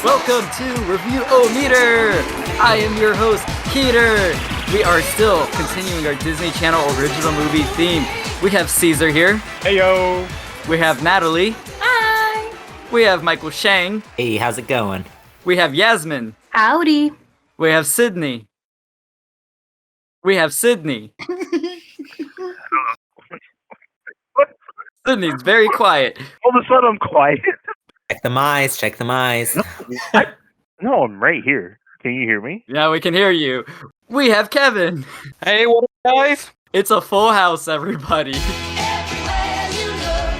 Welcome to Review-O-Meter! I am your host, Peter. We are still continuing our Disney Channel original movie theme. We have Cesar here. Hey yo! We have Nathalie. Hi! We have Michael Shang. Hey, how's it going? We have Yasmin. Howdy! We have Sydney. We have Sydney. Sydney's very quiet. All of a sudden I'm quiet. Check the eyes, check the eyes. No, I'm right here. Can you hear me? Yeah, we can hear you. We have Kevin. Hey, what up, guys? It's a full house, everybody.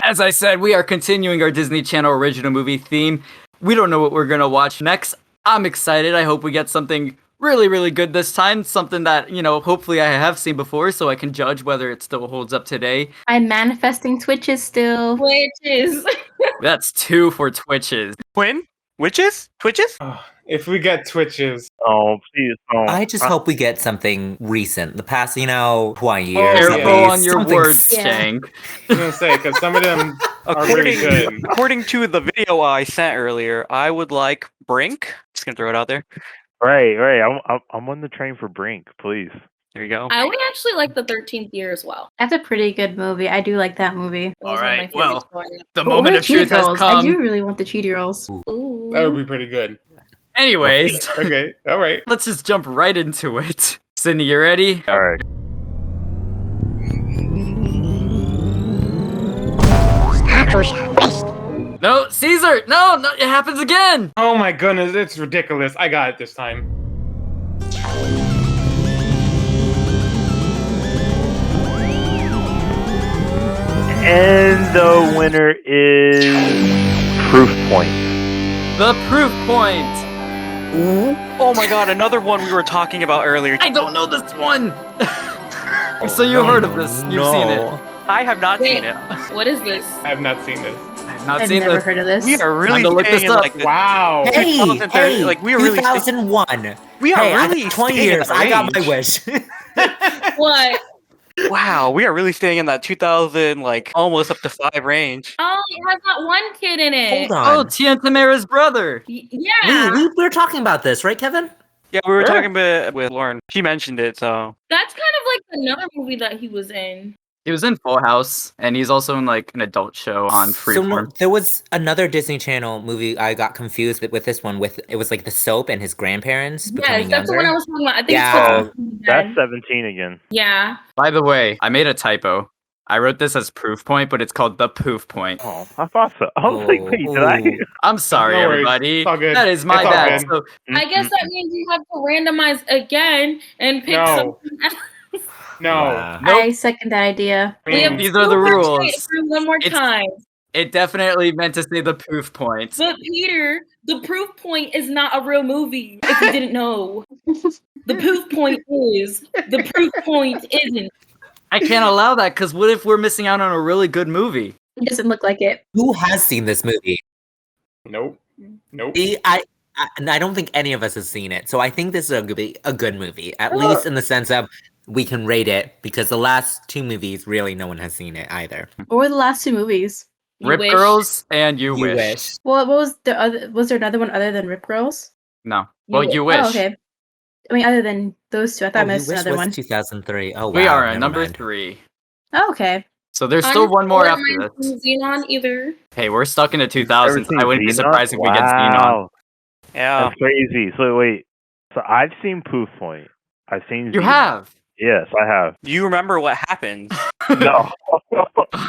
As I said, we are continuing our Disney Channel original movie theme. We don't know what we're going to watch next. I'm excited. I hope we get something really, really good this time. Something that, hopefully I have seen before so I can judge whether it still holds up today. I'm manifesting Twitches still. Twitches. That's 2 for Twitches. Twin? Witches? Twitches? If we get Twitches. Oh, please don't. I just hope we get something recent. The past, 20 years. Careful at Careful least. on your Something words, Yeah. Shang. I was going to say, because some of them are really good. According to the video I sent earlier, I would like Brink. Just gonna throw it out there. Right. I'm on the train for Brink, please. There you go. I would actually like the 13th year as well. That's a pretty good movie. I do like that movie. It was one of my Alright, favorites well, growing up. the But moment what of are cheetah truth has girls? I come. do really want the cheetah girls. Ooh. That would be pretty good. Anyways, Okay, alright. let's just jump right into it. Sydney, you ready? Alright. No, Caesar! No, it happens again! Oh my goodness, it's ridiculous. I got it this time. And the winner is Proof Point. The Proof Point! Oh my god, another one we were talking about earlier. I don't know this one! So you've heard of this, you've seen it. I have not Wait. seen it. What is this? I have not seen this. I've not I've seen never this. heard of this. We are really Time to look staying this in up. like the Wow. Hey, 2030, hey, like we are really 2001. we are Hey, I really got 20 staying in years. that I got my range. wish. What? Wow, we are really staying in that 2000, like almost up to 5 range. Oh, it has that one kid in it. Hold on. Oh, Tia and Tamara's brother! Yeah. we were talking about this, right, Kevin? Yeah, we were Sure. talking about with Lauren. She mentioned it, so That's kind of like another movie that he was in. He was in Full House, and he's also in like an adult show on So Freeform. there was another Disney Channel movie I got confused with this one. It was like the soap and his grandparents Yes, becoming that's the one I younger. was talking about. I think Yeah. it's called That's 17 again. Yeah. By the way, I made a typo. I wrote this as Proof Point, but it's called The Poof Point. Oh, I thought so. I was like, wait, did I? Ooh. I'm sorry, No worries. everybody. It's all good. That is my It's all bad. good. So, I guess that means you have to randomize again and pick No. something else. No. Wow. nope, I second that idea. We have These are the two more rules. chances for one more It's- time. it definitely meant to say The Poof Point. But Peter, the Proof Point is not a real movie. If you didn't know, the Proof Point is. The Proof Point isn't. I can't allow that, because what if we're missing out on a really good movie? It doesn't look like it. Who has seen this movie? Nope. I don't think any of us has seen it, so I think this is a good movie, at Oh. least in the sense of we can rate it because the last 2 movies really no one has seen it either. What were the last 2 movies? You Rip wish. Girls and You Wish. Well, what was the other? Was there another one other than Rip Girls? No. Well, You Oh, Wish. okay. I mean, other than those 2, I thought I You missed Wish another was one. 2003. Oh wow. We are at never number mind. 3. Oh, okay. So there's still one more after Mine this. from Xenon either. Hey, we're stuck in the 2000s. Ever I wouldn't be seen surprised if we get Xenon? Xenon. Wow. yeah. That's crazy. So wait. So I've seen Poof Point. I've seen You Xenon. have? Yes, I have. Do you remember what happened? No.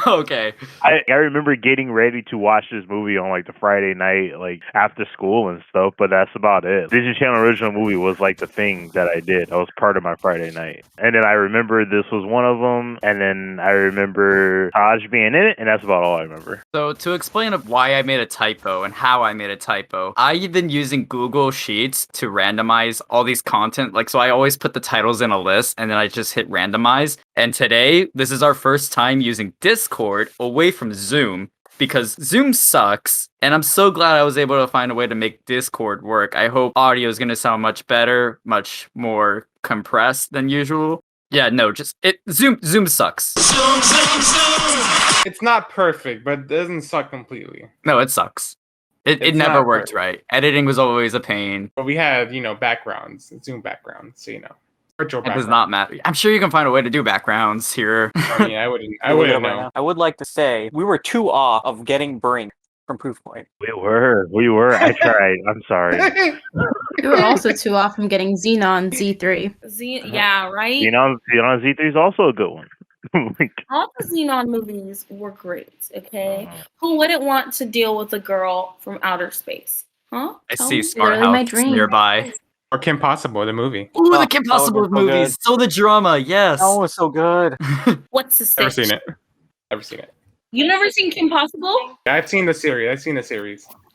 Okay. I remember getting ready to watch this movie on like the Friday night, like after school and stuff, but that's about it. Disney Channel original movie was like the thing that I did. That was part of my Friday night. And then I remember this was one of them, and then I remember Taj being in it, and that's about all I remember. So to explain of why I made a typo and how I made a typo, I've been using Google Sheets to randomize all these content. Like, so I always put the titles in a list and then I just hit randomize. And today, this is our first time using Discord away from Zoom because Zoom sucks. And I'm so glad I was able to find a way to make Discord work. I hope audio is going to sound much better, much more compressed than usual. Yeah, no, Zoom sucks. It's not perfect, but it doesn't suck completely. No, it sucks. It It's never not worked perfect. right. Editing was always a pain. But we have, backgrounds, Zoom backgrounds, so virtual It backgrounds. does not matter. I'm sure you can find a way to do backgrounds here. I mean, I wouldn't Look it up know. right now. I would like to say we were 2 off of getting Brink from Poof Point. We were. I tried. I'm sorry. You were also too off from getting Xenon Z3. Yeah, right. Xenon Z3 is also a good one. All the Xenon movies were great. Okay, who wouldn't want to deal with a girl from outer space? Huh? I Tell see me. Smart Literally my House dream. nearby. Or Kim Possible, the movie. Ooh, the Oh, Kim that would've Possible been so good. movies. So the drama, yes. That one was so good. What's the Never stage? seen it. Never seen it. You never seen Kim Possible? I've seen the series.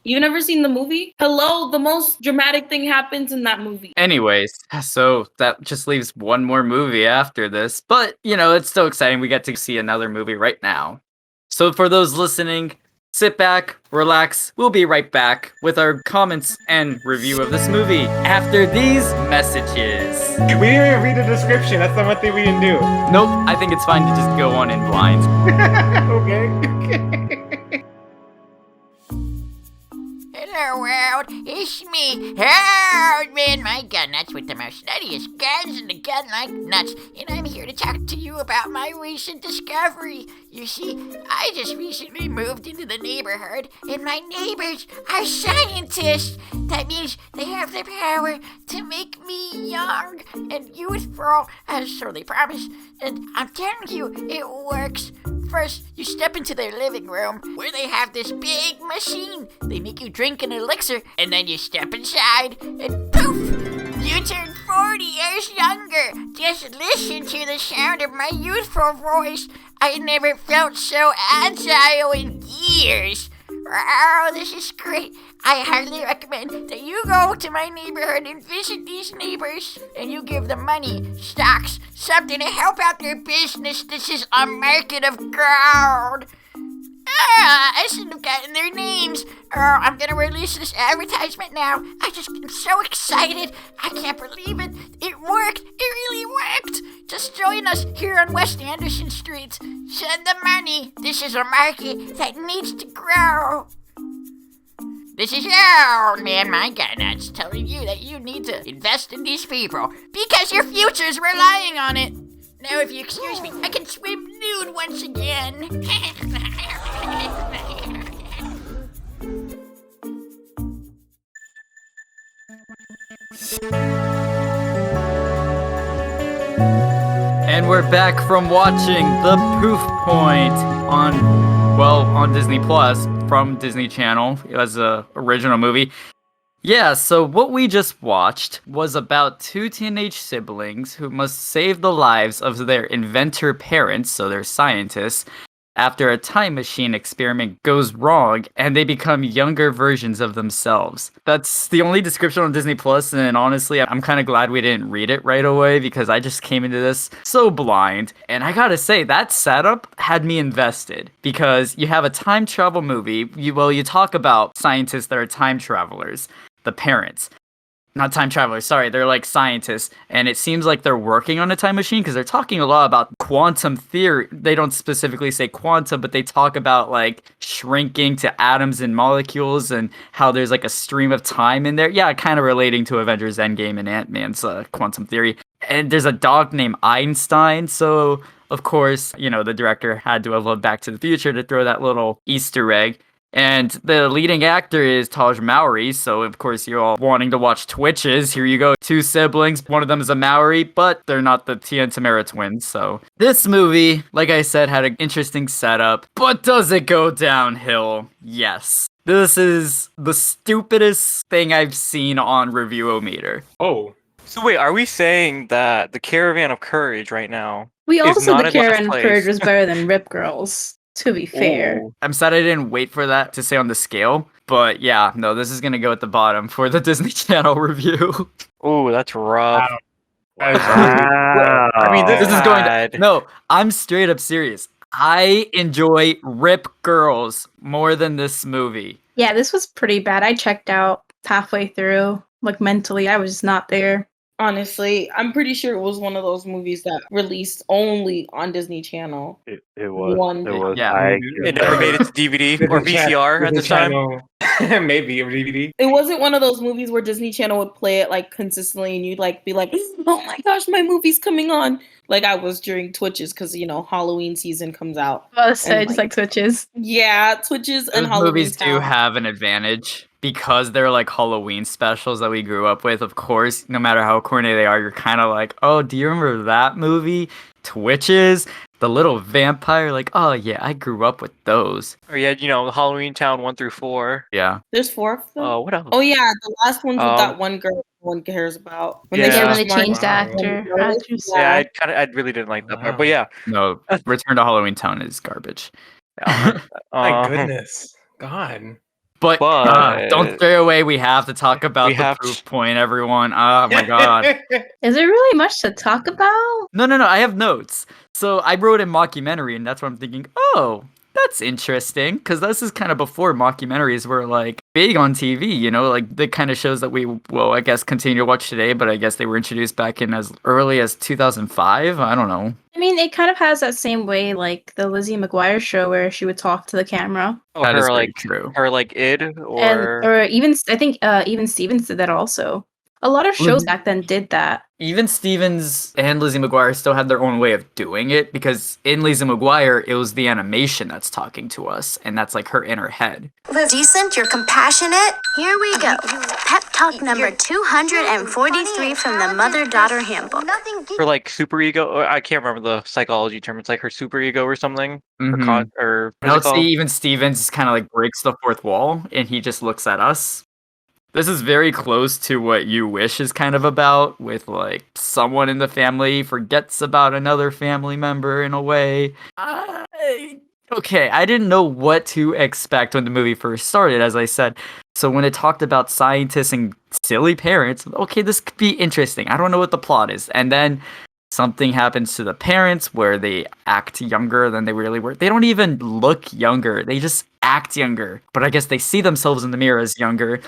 You've never seen the movie? Hello, the most dramatic thing happens in that movie. Anyways, so that just leaves one more movie after this. But, it's still exciting. We get to see another movie right now. So for those listening, sit back, relax. We'll be right back with our comments and review of this movie after these messages. We didn't even read the description. That's the one thing we didn't do. Nope, I think it's fine to just go on in blind. Okay. Hello world, it's me, Harold Man, my gun nuts with the most nuttiest guns and the gun like nuts, and I'm here to talk to you about my recent discovery. You see, I just recently moved into the neighborhood, and my neighbors are scientists. That means they have the power to make me young and youthful, so they promise, and I'm telling you, it works. First, you step into their living room where they have this big machine. They make you drink an elixir, and then you step inside, and poof! You turn 40 years younger. Just listen to the sound of my youthful voice. I never felt so agile in years. Oh, this is great. I highly recommend that you go to my neighborhood and visit these neighbors, and you give them money, stocks, something to help out their business. This is a market of gold. I shouldn't have gotten their names. Oh, I'm gonna release this advertisement now. I just am so excited. I can't believe it. It worked. It really worked. Just join us here on West Anderson Street. Send the money. This is a market that needs to grow. This is your old man, my gun nuts, telling you that you need to invest in these people because your future's relying on it. Now, if you excuse me, I can swim nude once again. And we're back from watching The Poof Point on Disney Plus from Disney Channel as a original movie. Yeah, so what we just watched was about two teenage siblings who must save the lives of their inventor parents, so they're scientists, after a time machine experiment goes wrong and they become younger versions of themselves. That's the only description on Disney Plus, and honestly, I'm kind of glad we didn't read it right away because I just came into this so blind. And I gotta say, that setup had me invested because you have a time travel movie. You talk about scientists that are time travelers, the parents. Not time travelers, sorry, they're like scientists, and it seems like they're working on a time machine because they're talking a lot about quantum theory. They don't specifically say quantum, but they talk about like shrinking to atoms and molecules and how there's like a stream of time in there. Yeah, kind of relating to Avengers Endgame and Ant-Man's quantum theory. And there's a dog named Einstein, so of course, the director had to have loved Back to the Future to throw that little Easter egg. And the leading actor is Taj Mowry, so of course you're all wanting to watch Twitches. Here you go, two siblings, one of them is a Mowry, but they're not the Tia and Tamara twins, so. This movie, like I said, had an interesting setup, but does it go downhill? Yes. This is the stupidest thing I've seen on Review-O-Meter. Oh. So wait, are we saying that the Caravan of Courage right now? We It's also not the in last Karen place. Courage was better than Rip Girls. To be fair. Ooh. I'm sad I didn't wait for that to say on the scale, but yeah, no, this is gonna go at the bottom for the Disney Channel review. Ooh, that's rough. Wow. I mean, This is going bad. to, no, I'm straight up serious. I enjoy Rip Girls more than this movie. Yeah, this was pretty bad. I checked out halfway through. Like mentally, I was not there. Honestly, I'm pretty sure it was one of those movies that released only on Disney Channel. It was. One It day. was. Yeah. I It never made it to DVD or VCR at this time. Maybe or DVD. It wasn't one of those movies where Disney Channel would play it like consistently and you'd like be like, oh my gosh, my movie's coming on. Like I was during Twitches because Halloween season comes out. Oh, so And, just like Twitches. Yeah, Twitches and Those Halloween movies do Town. have an advantage because they're like Halloween specials that we grew up with. Of course, no matter how corny they are, you're kind of like, oh, do you remember that movie? Twitches, the little vampire. Like, oh yeah, I grew up with those. Or you had, Halloween Town 1 through 4. Yeah. There's 4 of them. What else? Oh yeah, the last one's with that Um, one girl no one cares about. Yeah. Yeah, when switched they changed the Mark- actor. Wow. actress. Yeah, I really didn't like that part. But yeah. No, Return to Halloween Town is garbage. My uh, goodness. God. But But- don't stray away. We have to talk about We the have proof point, everyone. Oh my god. Is there really much to talk about? No. I have notes. So I wrote in mockumentary, and that's what I'm thinking. Oh, that's interesting, because this is kind of before mockumentaries were like big on TV. Like the kind of shows that we will, I guess, continue to watch today. But I guess they were introduced back in as early as 2005. I don't know. I mean, it kind of has that same way, like the Lizzie McGuire show, where she would talk to the camera, That is her very like true. her like id and or or even I think even Stevens did that also. A lot of shows Mhm. back then did that. Even Stevens and Lizzie McGuire still had their own way of doing it, because in Lizzie McGuire, it was the animation that's talking to us, and that's like her in her head. Live decent, you're compassionate. Here we go. Pep talk number 243 from the Mother-Daughter Handbook. her like super ego. Or I can't remember the psychology term. It's like her super ego or something. Or Mhm. or And I would what's it say called? even Stevens kind of like breaks the fourth wall, and he just looks at us. This is very close to what You Wish is kind of about, with like someone in the family forgets about another family member in a way. Okay, I didn't know what to expect when the movie first started, as I said. So when it talked about scientists and silly parents, okay, this could be interesting. I don't know what the plot is. And then something happens to the parents where they act younger than they really were. They don't even look younger. They just act younger. But I guess they see themselves in the mirror as younger.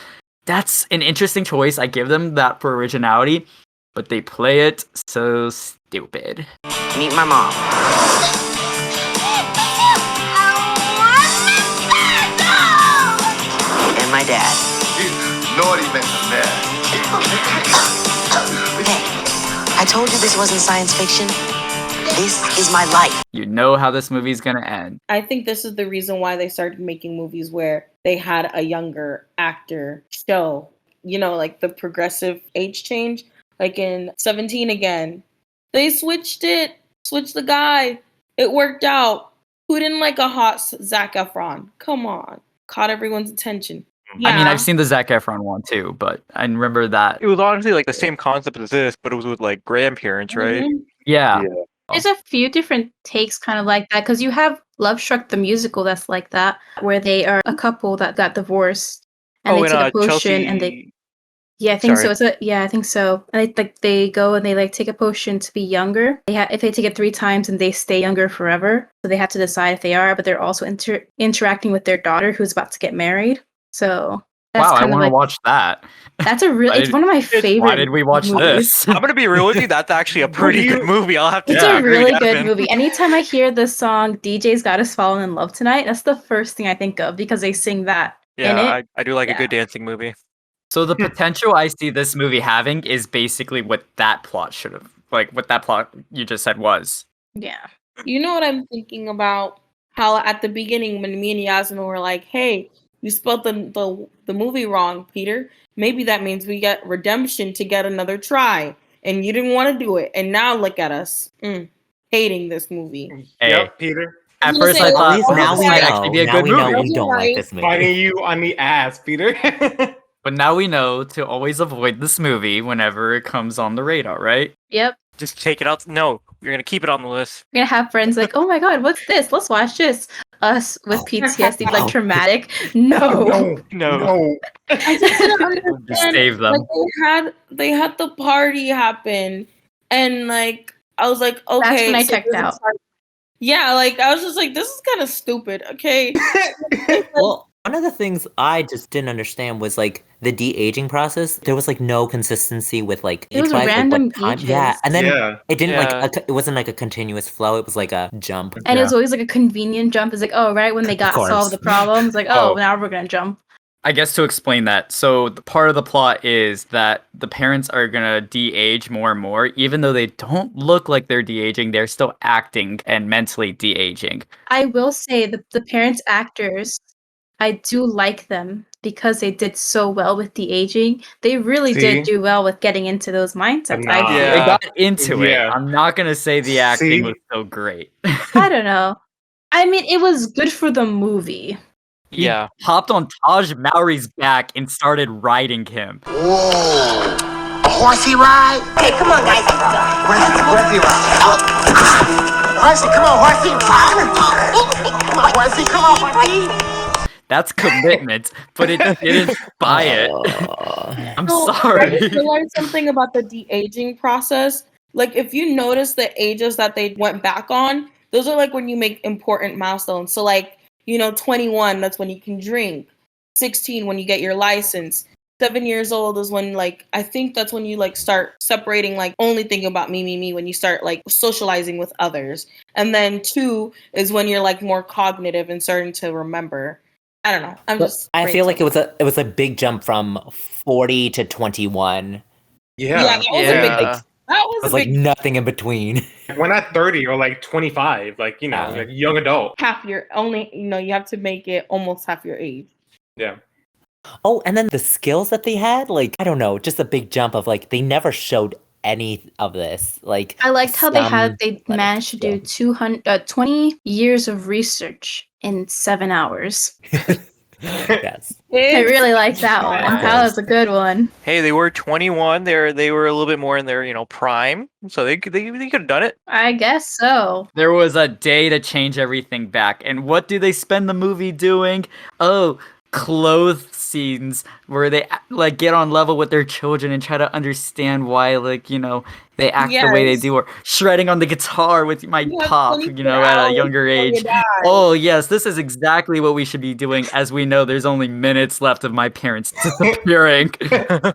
That's an interesting choice. I give them that for originality, but they play it so stupid. Meet my mom. And my dad. Naughty man. Hey, I told you this wasn't science fiction. This is my life. You know how this movie's gonna end. I think this is the reason why they started making movies where they had a younger actor show, like the progressive age change. Like in 17 again, they switched the guy. It worked out. Who didn't like a hot Zac Efron? Come on. Caught everyone's attention. I mean, I've seen the Zac Efron one too, but I remember that. It was honestly like the same concept as this, but it was with like grandparents, right? Mhm. Yeah. There's a few different takes kind of like that, because you have Love Struck the musical that's like that, where they are a couple that got divorced and they take a potion and they I think Sorry. so. I think so. And they go and they take a potion to be younger. If they take it 3 times and they stay younger forever, so they have to decide if they are. But they're also interacting with their daughter who's about to get married. So that's Wow, I kind of want to like watch that. that's a real. It's one of my favorite. Why did we watch movies. this? I'm gonna be real with you. That's actually a pretty good movie. I'll have to. It's Yeah, a agree, really good Yasmin. movie. Anytime I hear the song "DJ's Got Us Falling in Love Tonight," that's the first thing I think of, because they sing that in it. Yeah, I do like a Yeah. good dancing movie. So the potential I see this movie having is basically what that plot should have, like what that plot you just said was. Yeah. You know what I'm thinking about? How at the beginning when me and Yasmin were like, hey, you spelled the movie wrong, Peter. Maybe that means we get redemption to get another try. And you didn't want to do it. And now look at us. Hating this movie. Hey, Yep, Peter. at I'm gonna first say, I at thought least now this we might know. actually be a now good we know movie. you don't like this movie. Finding you on the ass, Peter. But now we know to always avoid this movie whenever it comes on the radar, right? Yep. Just take it out. No, you're gonna keep it on the list. We're gonna have friends like, oh my god, what's this? Let's watch this. Us with PTSD, like Oh. traumatic. No. No. I just didn't Just understand. save them. Like they had the party happen, and like I was like, okay. That's when I so checked there's a out. party. Yeah, like I was just like, this is kind of stupid. Okay. Well, One of the things I just didn't understand was like the de-aging process. There was like no consistency with like It was age-wise, like random what time. ages. Yeah, and then Yeah. it didn't Yeah. like it wasn't like a continuous flow. It was like a jump. And it was always like a convenient jump. It's like, oh, right when they got course. solved the problems, like, Oh. oh, now we're gonna jump. I guess to explain that, so part of the plot is that the parents are gonna de-age more and more, even though they don't look like they're de-aging, they're still acting and mentally de-aging. I will say the parents actors, I do like them because they did so well with the aging. They really did See? do well with getting into those mindsets. I Nah. feel. They Yeah. got into it. Yeah. I'm not gonna say the acting See? was so great. I don't know. I mean, it was good for the movie. He Yeah. hopped on Taj Mowry's back and started riding him. Whoa. A horsey ride? Okay, come on, guys, let's go. Horsey ride. Horsey, come on, horsey. Come on, horsey, come on, horsey. That's commitment, but it didn't buy it. I'm So, sorry. I learned something about the de-aging process. Like, if you notice the ages that they went back on, those are like when you make important milestones. So, like, 21, that's when you can drink. 16, when you get your license. 7 years old is when, like, I think that's when you, like, start separating, like, only thinking about me, when you start, like, socializing with others. And then 2 is when you're, like, more cognitive and starting to remember. I don't know. I feel like it was a big jump from 40 to 21. Yeah. that was a big. Yeah. That It was was a like big nothing in between. We're not 30 or like 25, like, Yeah. like young adult. half your only. You have to make it almost half your age. Yeah. Oh, and then the skills that they had, like, I don't know, just a big jump of like they never showed any of this. Like I liked how they like, managed to do 20 years of research in 7 hours. yes. I really like that one. Wow. That was a good one. Hey, they were 21. They were a little bit more in their prime, so they could have done it. I guess so. There was a day to change everything back. And what do they spend the movie doing? Oh, clothes scenes where they like get on level with their children and try to understand why, like, they act the way they Yes. do, or shredding on the guitar with my You have pop, 24 at a hours younger before you age. die. Oh, yes, this is exactly what we should be doing, as we know there's only minutes left of my parents disappearing.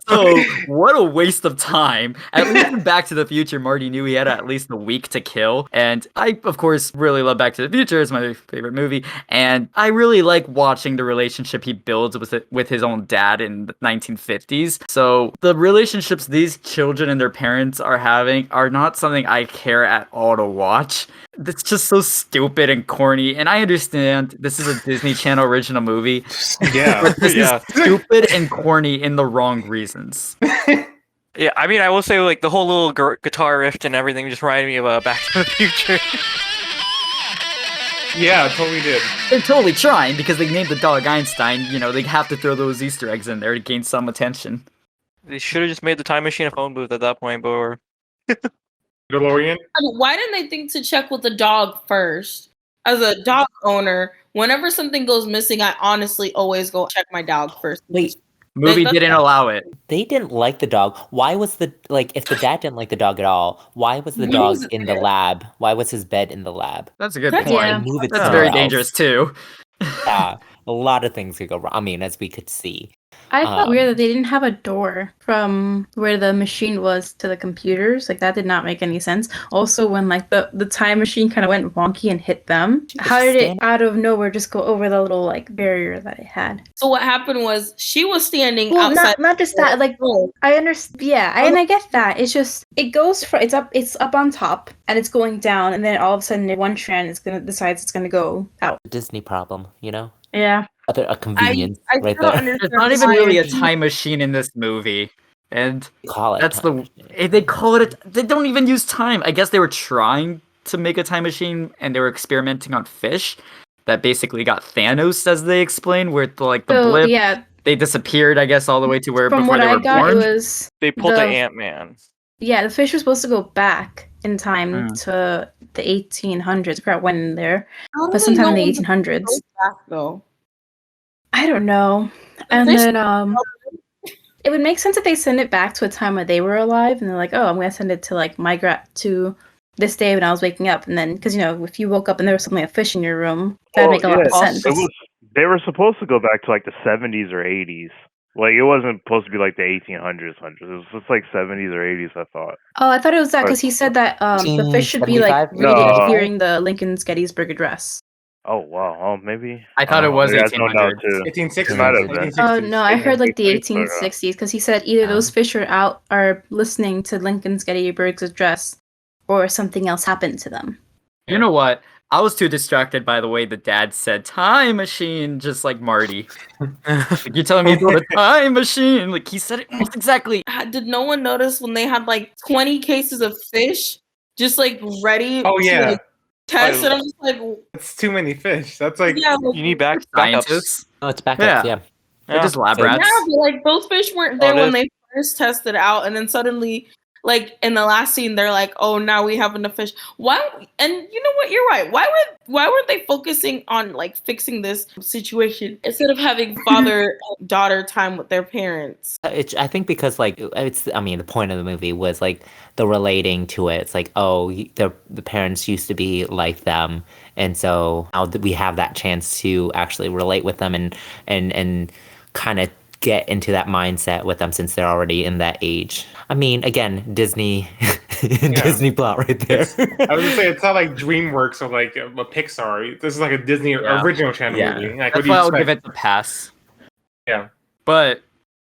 So, what a waste of time. At least in Back to the Future, Marty knew he had at least a week to kill. And I, of course, really love Back to the Future. It's my favorite movie. And I really like watching the relationship he builds with his own dad in the 1950s. So, the relationships these children and their parents are having are not something I care at all to watch. It's just so stupid and corny. And I understand this is a Disney Channel original movie. Yeah. But this Yeah. is stupid and corny in the wrong reasons. Yeah, I mean, I will say like the whole little guitar riff and everything just reminded me of Back to the Future. Yeah, totally did. They're totally trying because they named the dog Einstein. They have to throw those Easter eggs in there to gain some attention. They should have just made the time machine a phone booth at that point, but DeLorean? Why didn't they think to check with the dog first? As a dog owner, whenever something goes missing, I honestly always go check my dog first. Wait, Movie that's- didn't allow it. they didn't like the dog. Why was if the dad didn't like the dog at all, why was the Why dog was it in the there? lab? Why was his bed in the lab? That's a good That's- point. Yeah. Move it That's somewhere very else. dangerous too. Yeah, a lot of things could go wrong. I mean, as we could see. I thought Um, weird that they didn't have a door from where the machine was to the computers. Like that did not make any sense. Also, when like the time machine kind of went wonky and hit them, She was how did it standing- out of nowhere just go over the little like barrier that it had? So what happened was she was standing Well, outside. not just that. Like I understand. Yeah, and I get that. It's just it goes from it's up on top and it's going down, and then all of a sudden one strand decides it's gonna go out. Disney problem, Yeah. A convenience I right still there. understand There's not even why really a it- time machine in this movie. And Call it. that's time the machine. they call it they don't even use time. I guess they were trying to make a time machine and they were experimenting on fish that basically got Thanos, as they explain, where the So blip yeah, they disappeared, I guess, all the way to where from before what they I were got, born. it was they pulled the the Ant-Man. Yeah, the fish was supposed to go back in time Mm. to the 1800s. I forgot when in there, How do but they sometime in know the when 1800s. goes back, though? I don't know. And fish- then it would make sense if they send it back to a time where they were alive, and they're like, "Oh, I'm gonna send it to like to this day when I was waking up." And then, because if you woke up and there was something like a fish in your room, that'd make a lot of yes. sense. It was They were supposed to go back to like the 70s or 80s. Like, it wasn't supposed to be like the 1800s, hundreds. It was just like 70s or 80s, I thought. Oh, I thought it was that Or- because he said that the fish should be like 1875? reading No. during the Lincoln's Gettysburg Address. Oh, wow. Oh, maybe. I thought it don't know. was Maybe I zoned out 1800s. too. 1860s. It might have been. 1860s. Oh no, I heard like the 1860s, 1860s because he said either those fish are listening to Lincoln's Gettysburg's address, or something else happened to them. You know what? I was too distracted by the way the dad said time machine, just like Marty. Like, you're telling me to build a time machine. Like he said it almost exactly. Did no one notice when they had like 20 cases of fish just like ready Oh, to yeah. like, test? And I'm just like, That's too many fish. That's like yeah, like, You need backups. Scientists. Oh, it's backups, Yeah. yeah. They're just lab So- rats. yeah, but like those fish weren't there Oh, it when is. they first tested out, and then suddenly, like in the last scene, they're like, "Oh, now we have enough fish." Why? And you know what? You're right. Why weren't they focusing on like fixing this situation instead of having father and daughter time with their parents? I think because like I mean the point of the movie was like the relating to it. It's like the parents used to be like them, and so now that we have that chance to actually relate with them and kind of get into that mindset with them since they're already in that age. I mean, again, Disney Disney plot right there. I was gonna say it's not like DreamWorks or like a Pixar. This is like a Disney Yeah. original channel Yeah. movie. Like, what That's do you why I would give expect? it the pass. Yeah. But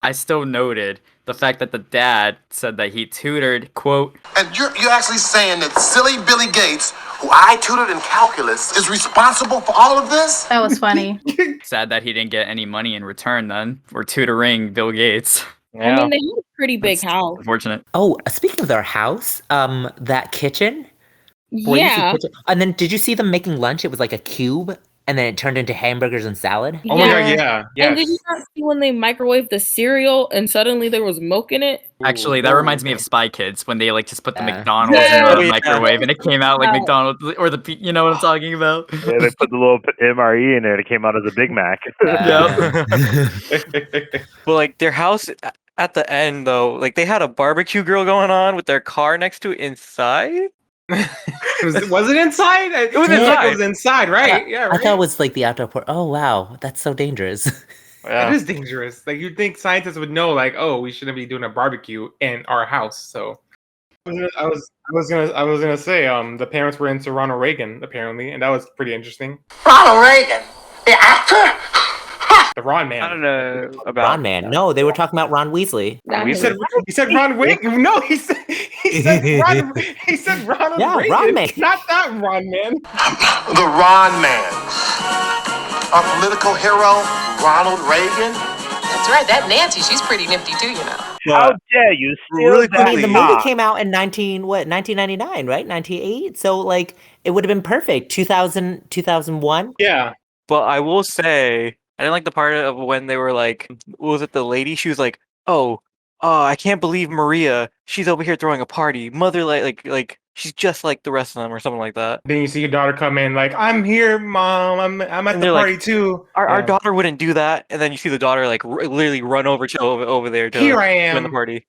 I still noted the fact that the dad said that he tutored, quote, And you're actually saying that silly Billy Gates, who I tutored in calculus, is responsible for all of this? That was funny. sad that he didn't get any money in return then for tutoring Bill Gates. I mean, they had a pretty big That's house. Unfortunate. Oh, speaking of their house, that kitchen. Where you see Yeah. kitchen- And then did you see them making lunch? It was like a cube, and then it turned into hamburgers and salad. Oh my god, yeah. And did Yes. you not see when they microwaved the cereal and suddenly there was milk in it? Actually, that reminds me of Spy Kids when they like just put the Yeah. McDonald's Yeah. in Oh, the yeah. microwave and it came out like Yeah. McDonald's or you know what I'm talking about? Yeah, they put the little MRE in there. It came out as a Big Mac. But like their house at the end though, like they had a barbecue grill going on with their car next to it inside. Was it inside? It was inside. It was inside, right? Yeah, I right. thought it was like the outdoor port. Oh wow, that's so dangerous. It is dangerous. Like you'd think scientists would know, like, oh, we shouldn't be doing a barbecue in our house. So I was gonna say, the parents were into Ronald Reagan apparently, and that was pretty interesting. Ronald Reagan, the actor? The Ron Man. I don't know about Ron Man. No, they were talking about Ron Weasley. He said Ron Reagan. No, he said Ronald Yeah, Reagan. Ron Man. Not that Ron Man. The Ron Man. Our political hero, Ronald Reagan. That's right, that Nancy, she's pretty nifty too, you know. How dare you steal Really that I mean, the shot? movie came out in 1999, right? 98. So like, it would have been perfect. 2001. Yeah. But I will say, I didn't like the part of when they were like, what was it the lady? She was like, oh, I can't believe Maria. She's over here throwing a party. Mother, like she's just like the rest of them, or something like that. Then you see your daughter come in, like, I'm here, mom. I'm at And the they're like, party too. Our Yeah. daughter wouldn't do that, and then you see the daughter like literally run over to over there to Here I join the am. party.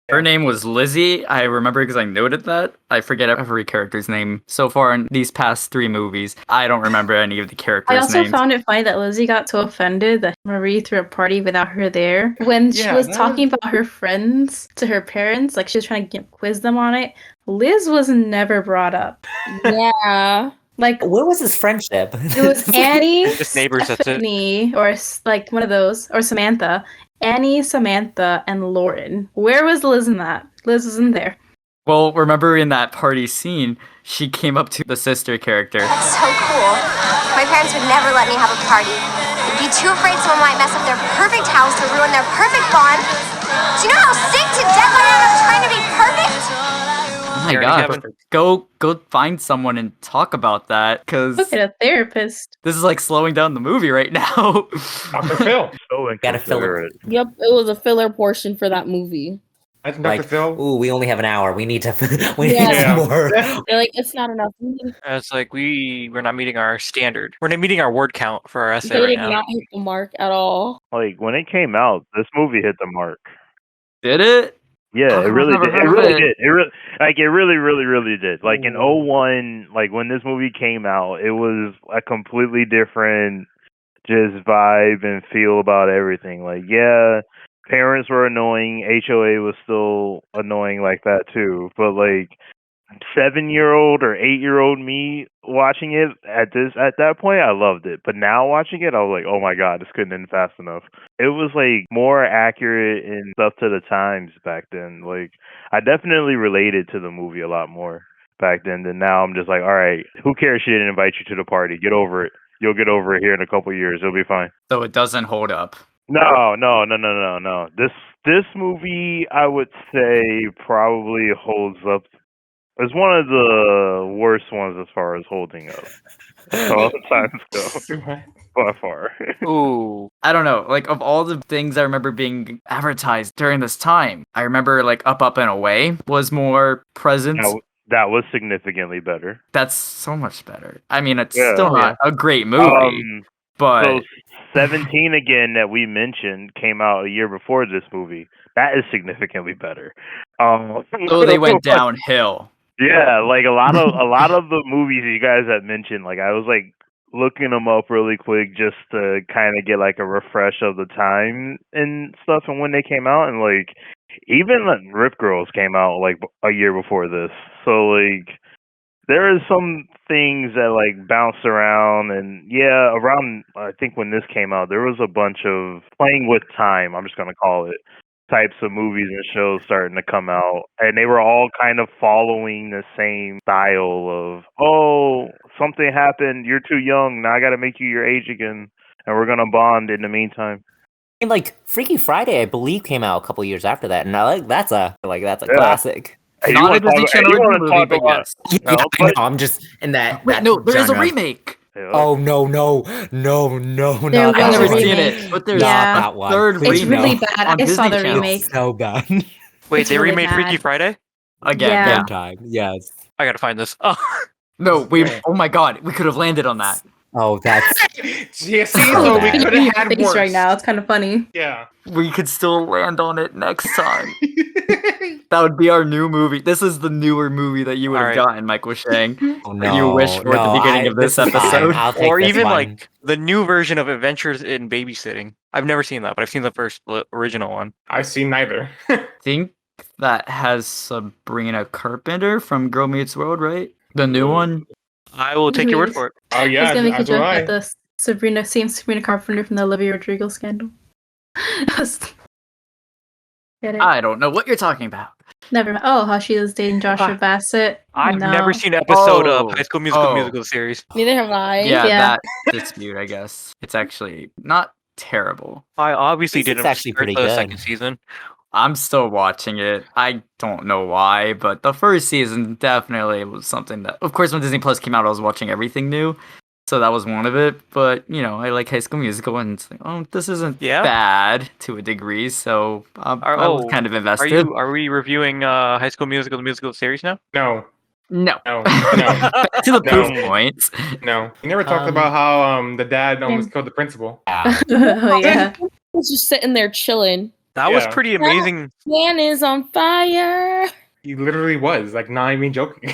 Her name was Lizzie. I remember because I noted that. I forget every character's name so far in these past 3 movies. I don't remember any of the characters' I also names. found it funny that Lizzie got so offended that Marie threw a party without her there. When she Yeah, was that talking about her friends to her parents, like she was trying to quiz them on it, Liz was never brought up. Yeah. Like Where was his friendship? it was Annie, Just neighbors, that's it. Stephanie, or like one of those, or Samantha. Annie, Samantha, and Lauren. Where was Liz in that? Liz wasn't there. Well, remember in that party scene, she came up to the sister character. That's so cool. My parents would never let me have a party. They'd be too afraid someone might mess up their perfect house or ruin their perfect bond. Do you know how sick to death I am of trying to be perfect? Oh my Already god, haven't- go find someone and talk about that, because Look at a therapist. this is like slowing down the movie right now. Dr. Phil. So Gotta fill it. inconsiderate. Yep, it was a filler portion for that movie. I think Dr. Like, Phil. ooh, we only have an hour. We need to. We need Yeah. some more. They're like, it's not enough. It's like we're not meeting our standard. We're not meeting our word count for our essay They right did now. not hit the mark at all. Like, when it came out, this movie hit the mark. Did it? Yeah, I've it really never did. heard It of really it. did. It really did. Like in 01, like when this movie came out, it was a completely different just vibe and feel about everything. Like, yeah, parents were annoying. HOA was still annoying like that too. But like 7-year-old or 8-year-old me watching it at that point, I loved it. But now watching it, I was like, oh my god, this couldn't end fast enough. It was like more accurate and stuff to the times back then. Like, I definitely related to the movie a lot more back then than now. I'm just like, all right, who cares? She didn't invite you to the party. Get over it. You'll get over it here in a couple years. It'll be fine. So it doesn't hold up. No. This movie, I would say, probably holds up. It's one of the worst ones as far as holding up. All the times go by far. Ooh. I don't know. Like, of all the things I remember being advertised during this time, I remember like Up and Away was more present. That was significantly better. That's so much better. I mean, it's still not a great movie, but so 17 again that we mentioned came out a year before this movie. That is significantly better. So they went downhill. Yeah, like a lot of the movies you guys had mentioned, like I was like looking them up really quick just to kind of get like a refresh of the time and stuff and when they came out, and like even like, Rip Girls came out like a year before this, so like there is some things that like bounce around, and yeah, around I think when this came out, there was a bunch of playing with time. I'm just gonna call it. Types of movies and shows starting to come out, and they were all kind of following the same style of, oh, something happened, you're too young, now I gotta make you your age again, and we're gonna bond in the meantime. And like Freaky Friday, I believe, came out a couple years after that, and I that's a classic. Hey, Not a Disney Channel movie, but yes. Yeah, I know, I'm just in that. Wait, that no, there is a genre. remake. Oh no! There Not was I've a never that seen one. it, but there's Yeah. Not that one. third It's remake really bad. on I saw Disney the Channel. remake. So bad. Wait, It's they really remade Freaky bad. Friday? Again. Yeah. Yeah. Big time. Yes. I gotta find this. Oh. No, oh my god, we could have landed on that. Oh, that's Yeah, see, so we bad. could have had Face worse. right now. It's kind of funny. Yeah. We could still land on it next time. That would be our new movie. This is the newer movie that you would have Alright. gotten, Michael Shang. oh, That you wish for at the beginning of this is fine. episode. I'll take Or this even one. like the new version of Adventures in Babysitting. I've never seen that, but I've seen the first original one. I've seen neither. Think that has Sabrina Carpenter from Girl Meets World, right? The new one. I will take your word for it. Oh I was yeah, gonna make a as do joke I. at the Sabrina Carpenter from the Olivia Rodrigo scandal. Get it? I don't know what you're talking about. Never mind. Oh, how she was dating Joshua Bassett. I've No. never seen an episode of Oh. High School Musical Oh. musical series. Neither have I. Yeah, Yeah. that dispute, I guess. It's actually not terrible. I obviously It's didn't actually start pretty the good. second season. I'm still watching it. I don't know why, but the first season definitely was something that, of course, when Disney Plus came out, I was watching everything new. So that was one of it. But, you know, I like High School Musical, and it's like, oh, this isn't bad to a degree. So I was kind of invested. Are we reviewing High School Musical, the musical series now? No. No. No. Back to the No. Poof Point. No. You never talked about how the dad almost killed the principal. Yeah. Oh yeah. He was just sitting there chilling. That was Yeah. pretty amazing. Man is on fire. He literally was, like, not even joking.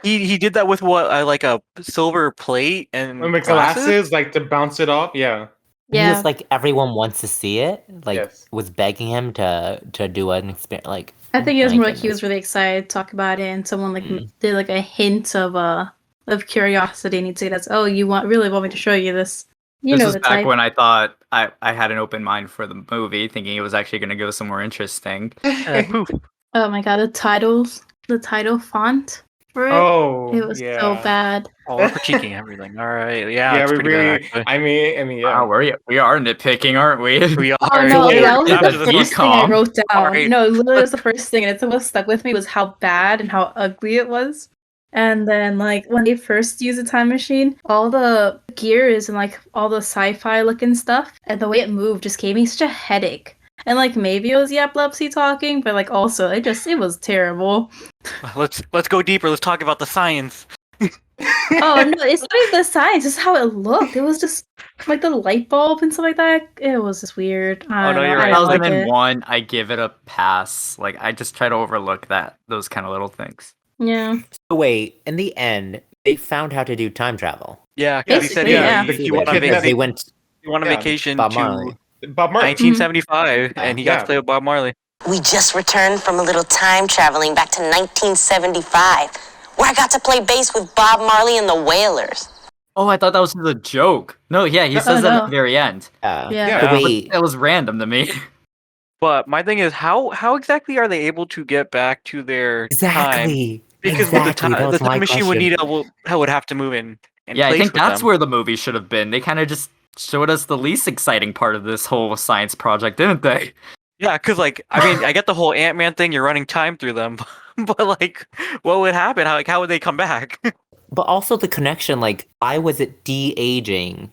He did that with what, like a silver plate and And the glasses, like, to bounce it off. Yeah. He Yeah. was like, everyone wants to see it. Like, Yes. was begging him to do an experience. Like, I think it was my more like he goodness. was really excited to talk about it, and someone like did like a hint of curiosity, and he'd say, "That's really want me to show you this." You This know was the back type. when I thought I had an open mind for the movie, thinking it was actually going to go somewhere interesting. Poof. Oh my god, the title font for it. Oh, it was yeah. so bad. Oh, we're critiquing everything. All right. Yeah, Yeah, it's we pretty really. bad, actually. I mean, yeah. Wow, we are nitpicking, aren't we? We are. Oh no, Wait, that was yeah, the the first thing I decom. wrote down. Alright. No, literally, it was the first thing, and it's what stuck with me was how bad and how ugly it was. And then, like, when they first used the time machine, all the gears and like all the sci-fi looking stuff, and the way it moved just gave me such a headache. And like maybe it was the epilepsy talking, but like also it was terrible. Let's go deeper. Let's talk about the science. Oh no, it's not even the science, it's how it looked. It was just like the light bulb and stuff like that. It was just weird. I don't no, know, you're I right. didn't like it. 2001, I give it a pass. Like, I just try to overlook those kind of little things. Yeah. So wait, in the end, they found how to do time travel. Yeah, because he said Basically, yeah. The he went on kid vacation. They went. He went on Yeah. vacation Bob to Marley. Bob Marley. 1975, and he got to Yeah. play with Bob Marley. We just returned from a little time traveling back to 1975, where I got to play bass with Bob Marley and the Wailers. Oh, I thought that was a joke. No, yeah, he No. says that at no. the very end. Yeah. Yeah. But Wait, that was random to me. But my thing is, how exactly are they able to get back to their time? exactly. Because Exactly. That the was my time machine would question. would have to move in Yeah, I place think with that's them. where the movie should have been. They kind of just showed us the least exciting part of this whole science project, didn't they? Yeah, because like I mean, I get the whole Ant-Man thing. You're running time through them, but like, what would happen? How would they come back? But also the connection, like, why was it de-aging?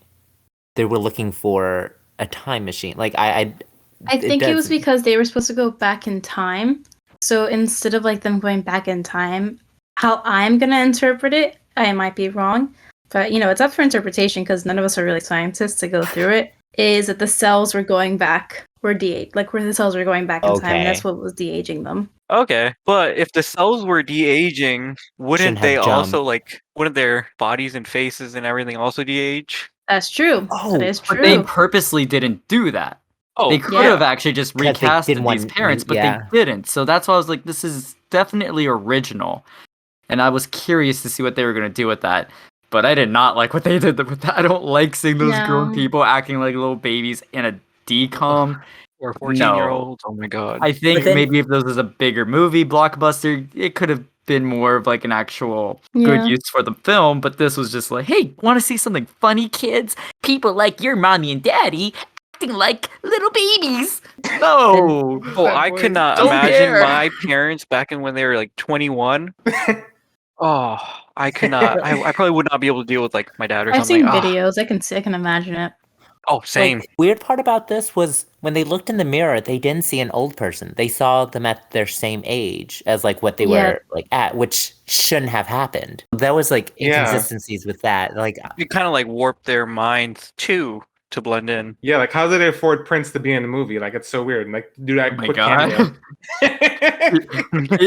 They were looking for a time machine. Like, I think it was because they were supposed to go back in time. So instead of like them going back in time, how I'm gonna interpret it, I might be wrong, but it's up for interpretation because none of us are really scientists to go through it. Is that the cells were going back, were de-aged, like where the cells were going back in time, and that's Okay. what was de-aging them. Okay, but if the cells were de-aging, wouldn't Shouldn't have they also jumped. like wouldn't their bodies and faces and everything also de-age? That's true. Oh, that is But they true. purposely didn't do that. Oh, They could Yeah. have actually just 'Cause they recasted didn't these want- parents, but yeah. they didn't. So that's why I was like, this is definitely original. And I was curious to see what they were going to do with that. But I did not like what they did with that. I don't like seeing those grown No. people acting like little babies in a decom. or 14-year-olds. Oh my god. I think But then- maybe if this was a bigger movie, blockbuster, it could have been more of like an actual Yeah. good use for the film. But this was just like, hey, want to see something funny, kids? People like your mommy and daddy acting like little babies. No. Oh, I could not Don't imagine care. my parents back in when they were like 21. Oh, I could not. I probably would not be able to deal with like my dad or I've something. seen Ah. videos. I can imagine it. Oh, same. Like, weird part about this was when they looked in the mirror, they didn't see an old person. They saw them at their same age as like what they Yeah. were like at, which shouldn't have happened. There was like Yeah. inconsistencies with that. Like, It kind of like warped their minds too to blend in. Yeah, like how did they afford Prince to be in the movie? Like it's so weird. Like do that Oh my quick god. cameo.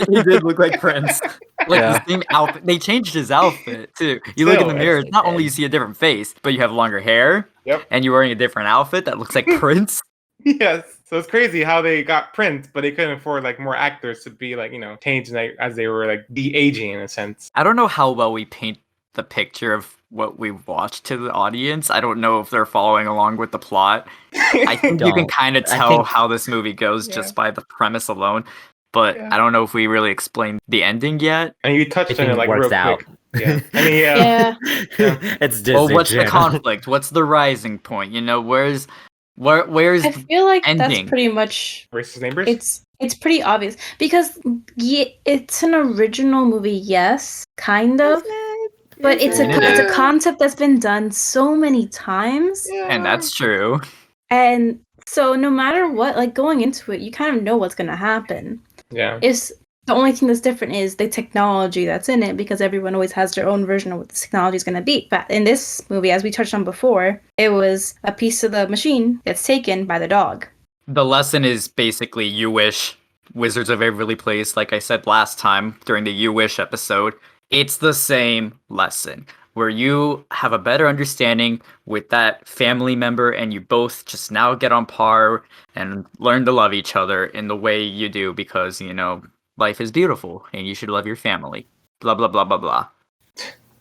he did look like Prince. Like Yeah. the same outfit. They changed his outfit too. You look in Still, the mirror, yes, it's not they only did. you see a different face, but you have longer hair. Yep. And you're wearing a different outfit that looks like Prince. Yes. So it's crazy how they got Prince, but they couldn't afford like more actors to be like, changed like, as they were like de-aging in a sense. I don't know how well we paint the picture of what we watched to the audience. I don't know if they're following along with the plot. I think you can Don't. kind of I tell think- how this movie goes Yeah. just by the premise alone. But Yeah. I don't know if we really explained the ending yet. And you touched I on think it it like works real out. quick. Yeah. I mean, yeah. Yeah. It's Disney Well, what's the Channel. conflict? What's the rising point? Where's I feel like ending? that's pretty much Versus neighbors. it's pretty obvious because it's an original movie, yes, kind of, but it's It it's a is. concept that's been done so many times, And that's true. and so no matter what, like going into it, you kind of know what's gonna happen. Yeah. It's the only thing that's different is the technology that's in it because everyone always has their own version of what the technology is going to be. But in this movie, as we touched on before, it was a piece of the machine that's taken by the dog. The lesson is basically you wish Wizards of Waverly Place, like I said last time during the You Wish episode. It's the same lesson where you have a better understanding with that family member and you both just now get on par and learn to love each other in the way you do because, life is beautiful and you should love your family. Blah, blah, blah, blah, blah.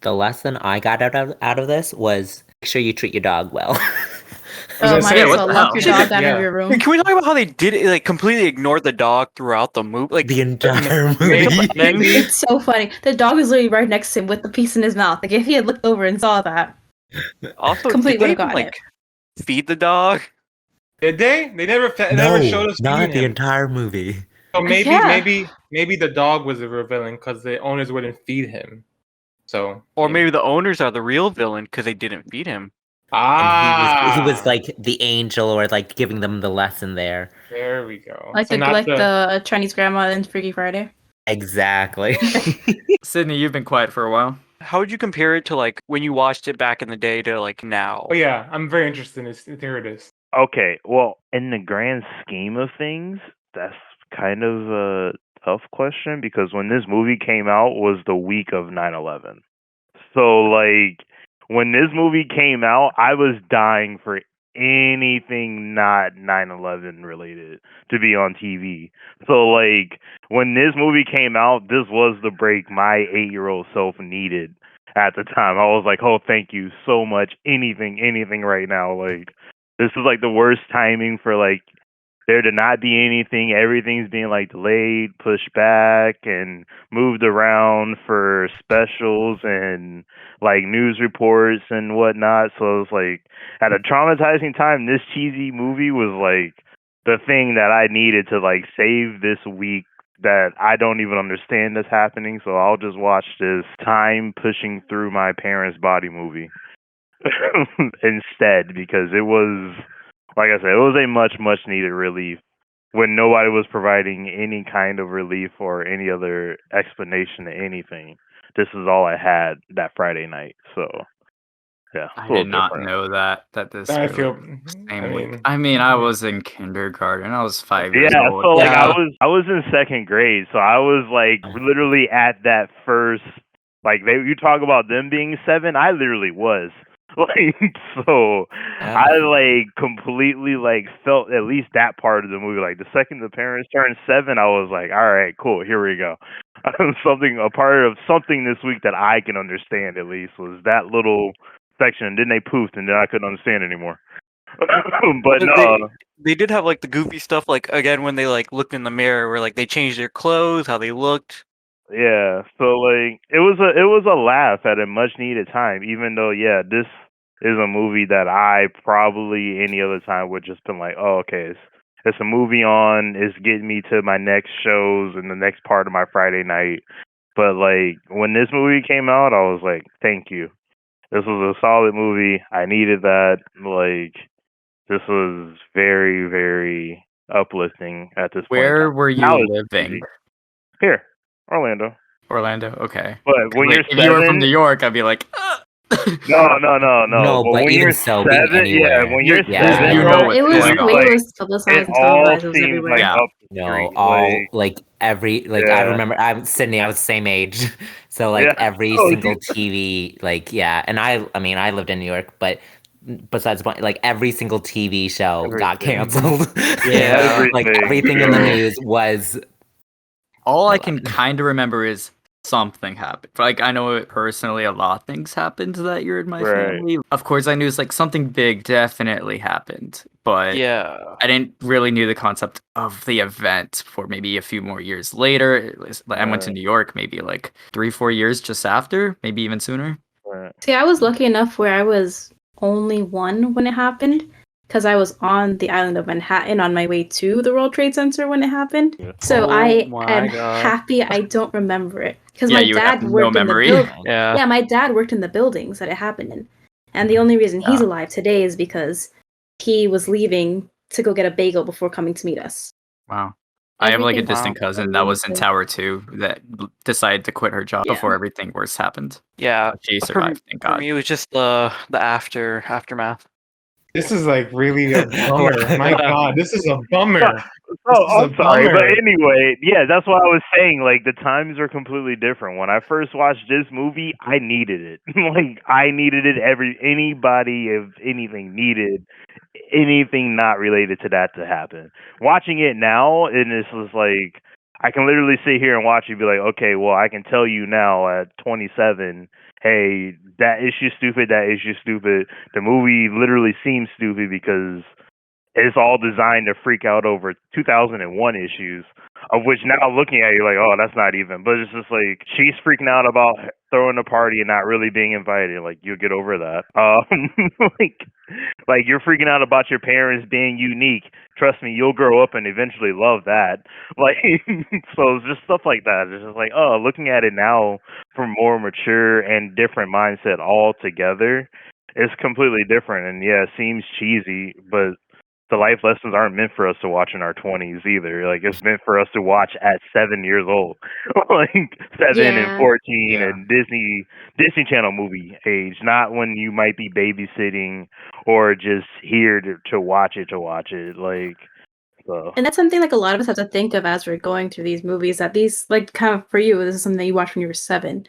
The lesson I got out of this was make sure you treat your dog well. was Oh, gonna might say, as what well the lock hell? your dog out Yeah. of your room. Can we talk about how they did it? Like completely ignored the dog throughout the movie. Like the entire Maybe- movie. maybe- It's so funny. The dog is literally right next to him with the piece in his mouth. Like if he had looked over and saw that, also completely did they would've even, gotten like feed the dog. Did they? They never No, showed us not feeding the him. entire movie. So maybe Yeah. maybe the dog was the real villain because the owners wouldn't feed him. So Or maybe the owners are the real villain because they didn't feed him. And he was like the angel or like giving them the lesson there. there we go. like So the not the Chinese grandma in Freaky Friday. Exactly. Sydney, you've been quiet for a while. How would you compare it to like when you watched it back in the day to like now? Oh yeah, I'm very interested. There it is. Okay, well, in the grand scheme of things, that's kind of a tough question because when this movie came out was the week of 9/11. So like when this movie came out, I was dying for anything not 9/11 related to be on TV. So like when this movie came out, this was the break my 8-year-old self needed at the time. I was like, "Oh, thank you so much. Anything right now. Like this is like the worst timing for like there to not be anything. Everything's being like delayed, pushed back, and moved around for specials and like news reports and whatnot. So it was like at a traumatizing time, this cheesy movie was like the thing that I needed to like save this week that I don't even understand that's happening. So I'll just watch this time pushing through my parents' body movie instead because it was like I said, it was a much needed relief when nobody was providing any kind of relief or any other explanation to anything. This is all I had that Friday night. So yeah, it's I a little did not different. know that this I really feel. same I week. mean, I mean, I was in kindergarten. I was 5 years Yeah, old. so like Yeah. I was in second grade, so I was like literally at that first like you talk about them being 7, I literally was. Like so Yeah. I like completely like felt at least that part of the movie. Like the second the parents turned 7, I was like, all right, cool, here we go. Something a part of something this week that I can understand at least was that little section. And then they poofed, and then I couldn't understand anymore. But no, They did have like the goofy stuff, like again when they like looked in the mirror, where like they changed their clothes, how they looked. yeah. So like it was a laugh at a much needed time. Even though this is a movie that I probably any other time would just been like, oh okay, it's a movie on. It's getting me to my next shows and the next part of my Friday night. But like when this movie came out, I was like, thank you. This was a solid movie. I needed that. Like this was very uplifting at this point in Where time. were Now you it's living? easy. Here, Orlando. Orlando. Okay. But 'Cause, when like, you're if you were from 7, New York, I'd be like, no. No, But but when even you're so, being 7, yeah, anywhere. when you're Yeah. 7, you know though, what's It was going it's the on. way it like was it publicized and all televised. It was seems like everywhere. Yeah. up the No, street. all Like like every like I yeah, remember I'm Sydney, I was the same age. So like yeah. every Oh, single TV, like yeah, and I mean I lived in New York, but besides the point, like every single TV show got everything, canceled. Yeah. Like everything. everything in the So news was All I can 11. kind of remember is something happened. Like I know it personally, a lot of things happened that year in my right, family. Of course, I knew it's like something big definitely happened, but Yeah. I didn't really knew the concept of the event for maybe a few more years later. I went to right, New York maybe like 3-4 years just after, maybe even sooner. right. See, I was lucky enough where I was only 1 when it happened because I was on the island of Manhattan on my way to the World Trade Center when it happened. Yeah. So Oh I my am god. happy I don't remember it because Yeah, my you would have dad no worked in the memory. Yeah. Yeah, my dad worked in the buildings that it happened in. And the only reason he's Yeah. alive today is because he was leaving to go get a bagel before coming to meet us. Wow. I have like a Everything distant Wow. cousin that was in Tower 2 that decided to quit her job Yeah. before everything worse happened. Yeah. But she For, survived, thank for God. me, it was just the aftermath. This is like really a bummer. My God, this is a bummer. This Oh, is a I'm sorry, but bummer. anyway, yeah, that's what I was saying. Like the times are completely different. When I first watched this movie, I needed it. Like I needed it. Anybody, if anything, needed anything not related to that to happen. Watching it now, and this was like I can literally sit here and watch it and be like, okay, well, I can tell you now at 27, hey, that issue stupid. That issue stupid. The movie literally seems stupid because it's all designed to freak out over 2001 issues, of which now looking at you like, oh, that's not even. But it's just like she's freaking out about throwing a party and not really being invited. Like you'll get over that. Like, like you're freaking out about your parents being unique. Trust me, you'll grow up and eventually love that. Like, so it's just stuff like that. It's just like, oh, looking at it now from more mature and different mindset altogether, it's completely different. And yeah, it seems cheesy, but the life lessons aren't meant for us to watch in our 20s either. Like it's meant for us to watch at 7 years old, like 7 and Yeah. 14 Yeah. and Disney Channel movie age, not when you might be babysitting or just here to watch it Like so, And that's something like a lot of us have to think of as we're going through these movies. That these, like, kind of for you, this is something that you watched when you were 7.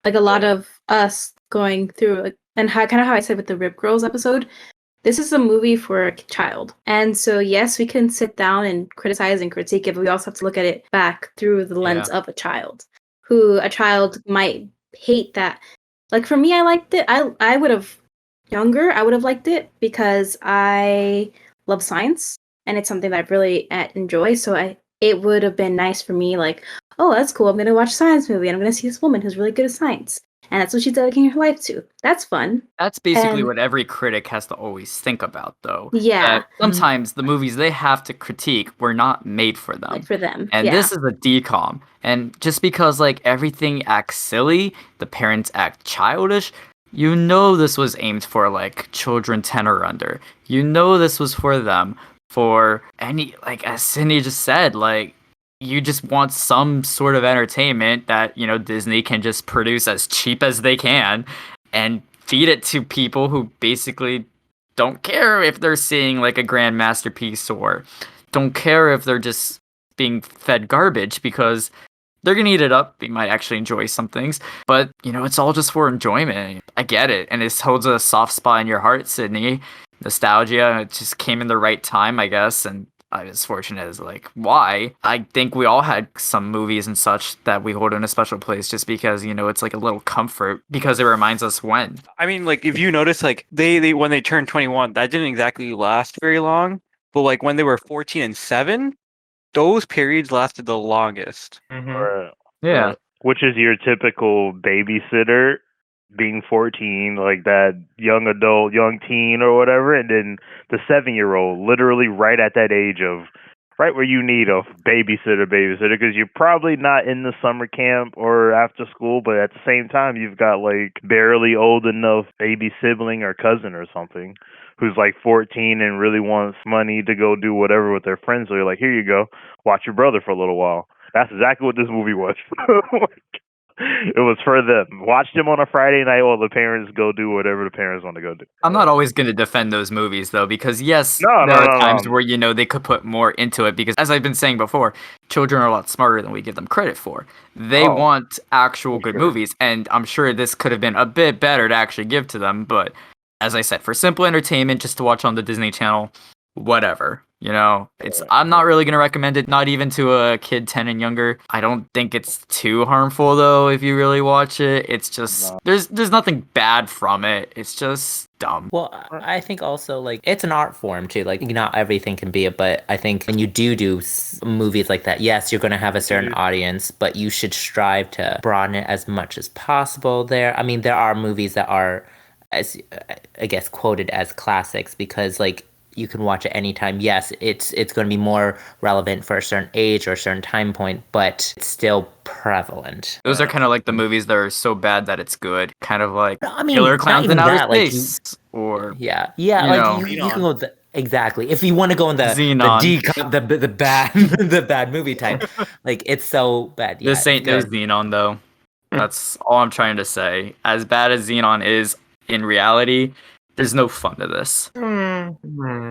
Like a lot of us going through, like, and how kind of how I said with the Rip Girls episode, this is a movie for a child. And so, yes, we can sit down and criticize and critique it, but we also have to look at it back through the lens of a child, who a child might hate that. Like, for me, I liked it. I would have liked it because I love science and it's something that I really enjoy. So it would have been nice for me, like, oh, that's cool. I'm going to watch a science movie and I'm going to see this woman who's really good at science. And that's what she's dedicating her life to. That's fun. That's basically And- what every critic has to always think about, though. Yeah. That sometimes the movies they have to critique were not made for them. Like for them. And yeah. this is a decom. And just because like everything acts silly, the parents act childish, you know this was aimed for like children 10 or under. You know this was for them. For any, like as Sydney just said, like you just want some sort of entertainment that, you know, Disney can just produce as cheap as they can and feed it to people who basically don't care if they're seeing like a grand masterpiece or don't care if they're just being fed garbage because they're gonna eat it up. They might actually enjoy some things, but you know, it's all just for enjoyment. I get it, and it holds a soft spot in your heart, Sydney. Nostalgia, it just came in the right time, I guess, and I was fortunate as like why. I think we all had some movies and such that we hold in a special place just because, you know, it's like a little comfort because it reminds us when. I mean, like if you notice, like they when they turned 21, that didn't exactly last very long. But like when they were 14 and 7, those periods lasted the longest. Right. Yeah. Right. Which is your typical babysitter being 14, like that young adult, young teen or whatever, and then the 7-year-old literally right at that age of right where you need a babysitter because you're probably not in the summer camp or after school, but at the same time you've got like barely old enough baby sibling or cousin or something who's like 14 and really wants money to go do whatever with their friends. So you're like, here you go, watch your brother for a little while. That's exactly what this movie was. It was for them. Watch them on a Friday night while the parents go do whatever the parents want to go do. I'm not always going to defend those movies though, because yes, No, there no, are no, times no. where, you know, they could put more into it because as I've been saying before, children are a lot smarter than we give them credit for. They Oh, want actual good sure. movies, and I'm sure this could have been a bit better to actually give to them, but as I said, for simple entertainment just to watch on the Disney Channel, whatever. You know, I'm not really going to recommend it, not even to a kid 10 and younger. I don't think it's too harmful though if you really watch it. It's just there's nothing bad from it. It's just dumb. Well, I think also like it's an art form too. Like not everything can be it, but I think when you do movies like that, yes, you're going to have a certain audience, but you should strive to broaden it as much as possible there. I mean, there are movies that are, as I guess, quoted as classics because like you can watch it anytime. Yes, it's going to be more relevant for a certain age or a certain time point, but it's still prevalent. Those are kind of like the movies that are so bad that it's good. Kind of like I mean, Killer not Clowns even in Outer that, like, Space. Or yeah, you like know, you can go with the, exactly. If you want to go in the Xenon. the bad the bad movie type, like it's so bad. Yeah, This ain't no good. Xenon though. That's all I'm trying to say. As bad as Xenon is in reality, there's no fun to this.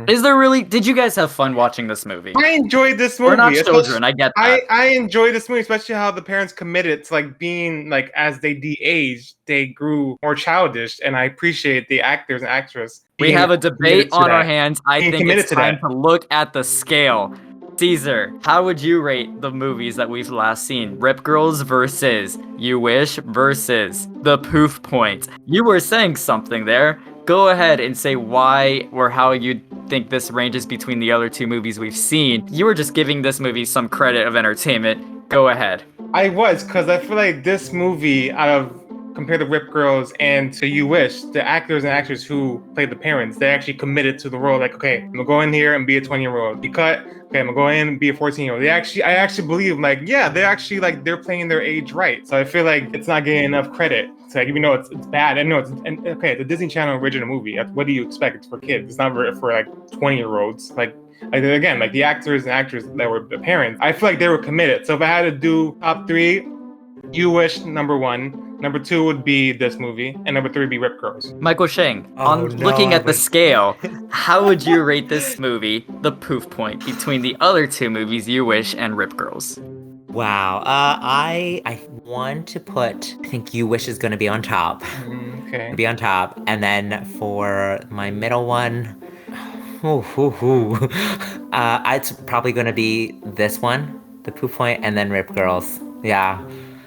Is there really? Did you guys have fun watching this movie? I enjoyed this movie. We're not especially- children. I get that. I enjoyed this movie, especially how the parents committed to like being like as they de-aged, they grew more childish, and I appreciate the actors and actress. We being have a committed debate to on our that. hands. I Being think committed it's to time that. to look at the scale. Caesar, how would you rate the movies that we've last seen? Rip Girls versus You Wish versus The Poof Point. You were saying something there. Go ahead and say why or how you think this ranges between the other two movies we've seen. You were just giving this movie some credit of entertainment. Go ahead. I was, because I feel like this movie, out of compared to Rip Girls and to You Wish, the actors and actors who played the parents, they actually committed to the role. Like, okay, I'm gonna go in here and be a 20-year-old. You cut, okay, I'm gonna go in and be a 14-year-old. I actually believe, like, yeah, they're actually like they're playing their age right. So I feel like it's not getting enough credit. So like, even though it's bad, I know it's okay. The Disney Channel original movie. What do you expect? It's for kids. It's not for like 20-year-olds. Like again, like the actors and actors that were the parents, I feel like they were committed. So if I had to do top 3, You Wish number 1. Number 2 would be this movie, and number 3 would be Rip Girls. Michael Shang, looking at the scale, how would you rate this movie, The Poof Point, between the other two movies, You Wish and Rip Girls? Wow. I want to put. I think You Wish is going to be on top. Okay. Be on top, and then for my middle one, It's probably gonna be this one, the Poof Point, and then Rip Girls. Yeah.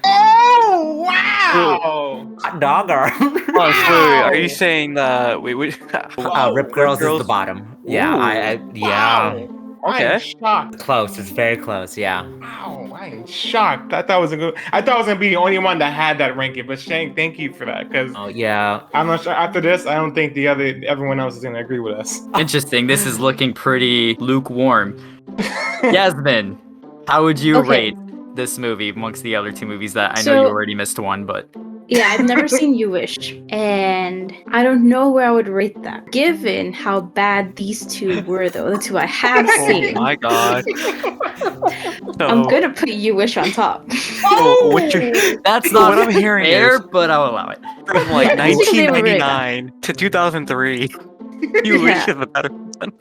Oh wow! Hot dogger. Oh, so wait, are you Wow. saying that? Wait. Rip Girls is the bottom. Yeah, yeah. Wow. I'm Okay. shocked. Close. It's very close. Yeah. Wow, I'm shocked. I thought I was gonna be the only one that had that ranking. But Shang, thank you for that, because Oh yeah. I'm not sure. After this, I don't think everyone else is gonna agree with us. Interesting. This is looking pretty lukewarm. Yasmin, how would you Okay. rate this movie amongst the other two movies that I know So- you already missed one, but Yeah, I've never seen You Wish, and I don't know where I would rate that. Given how bad these two were, though, the two I have Oh seen, my god. I'm So, gonna put You Wish on top. so what you're that's So not what I'm hearing fair, is- but I'll allow it. from like Yeah, it's because they were really 1999 to 2003. You wish Yeah. is a better one.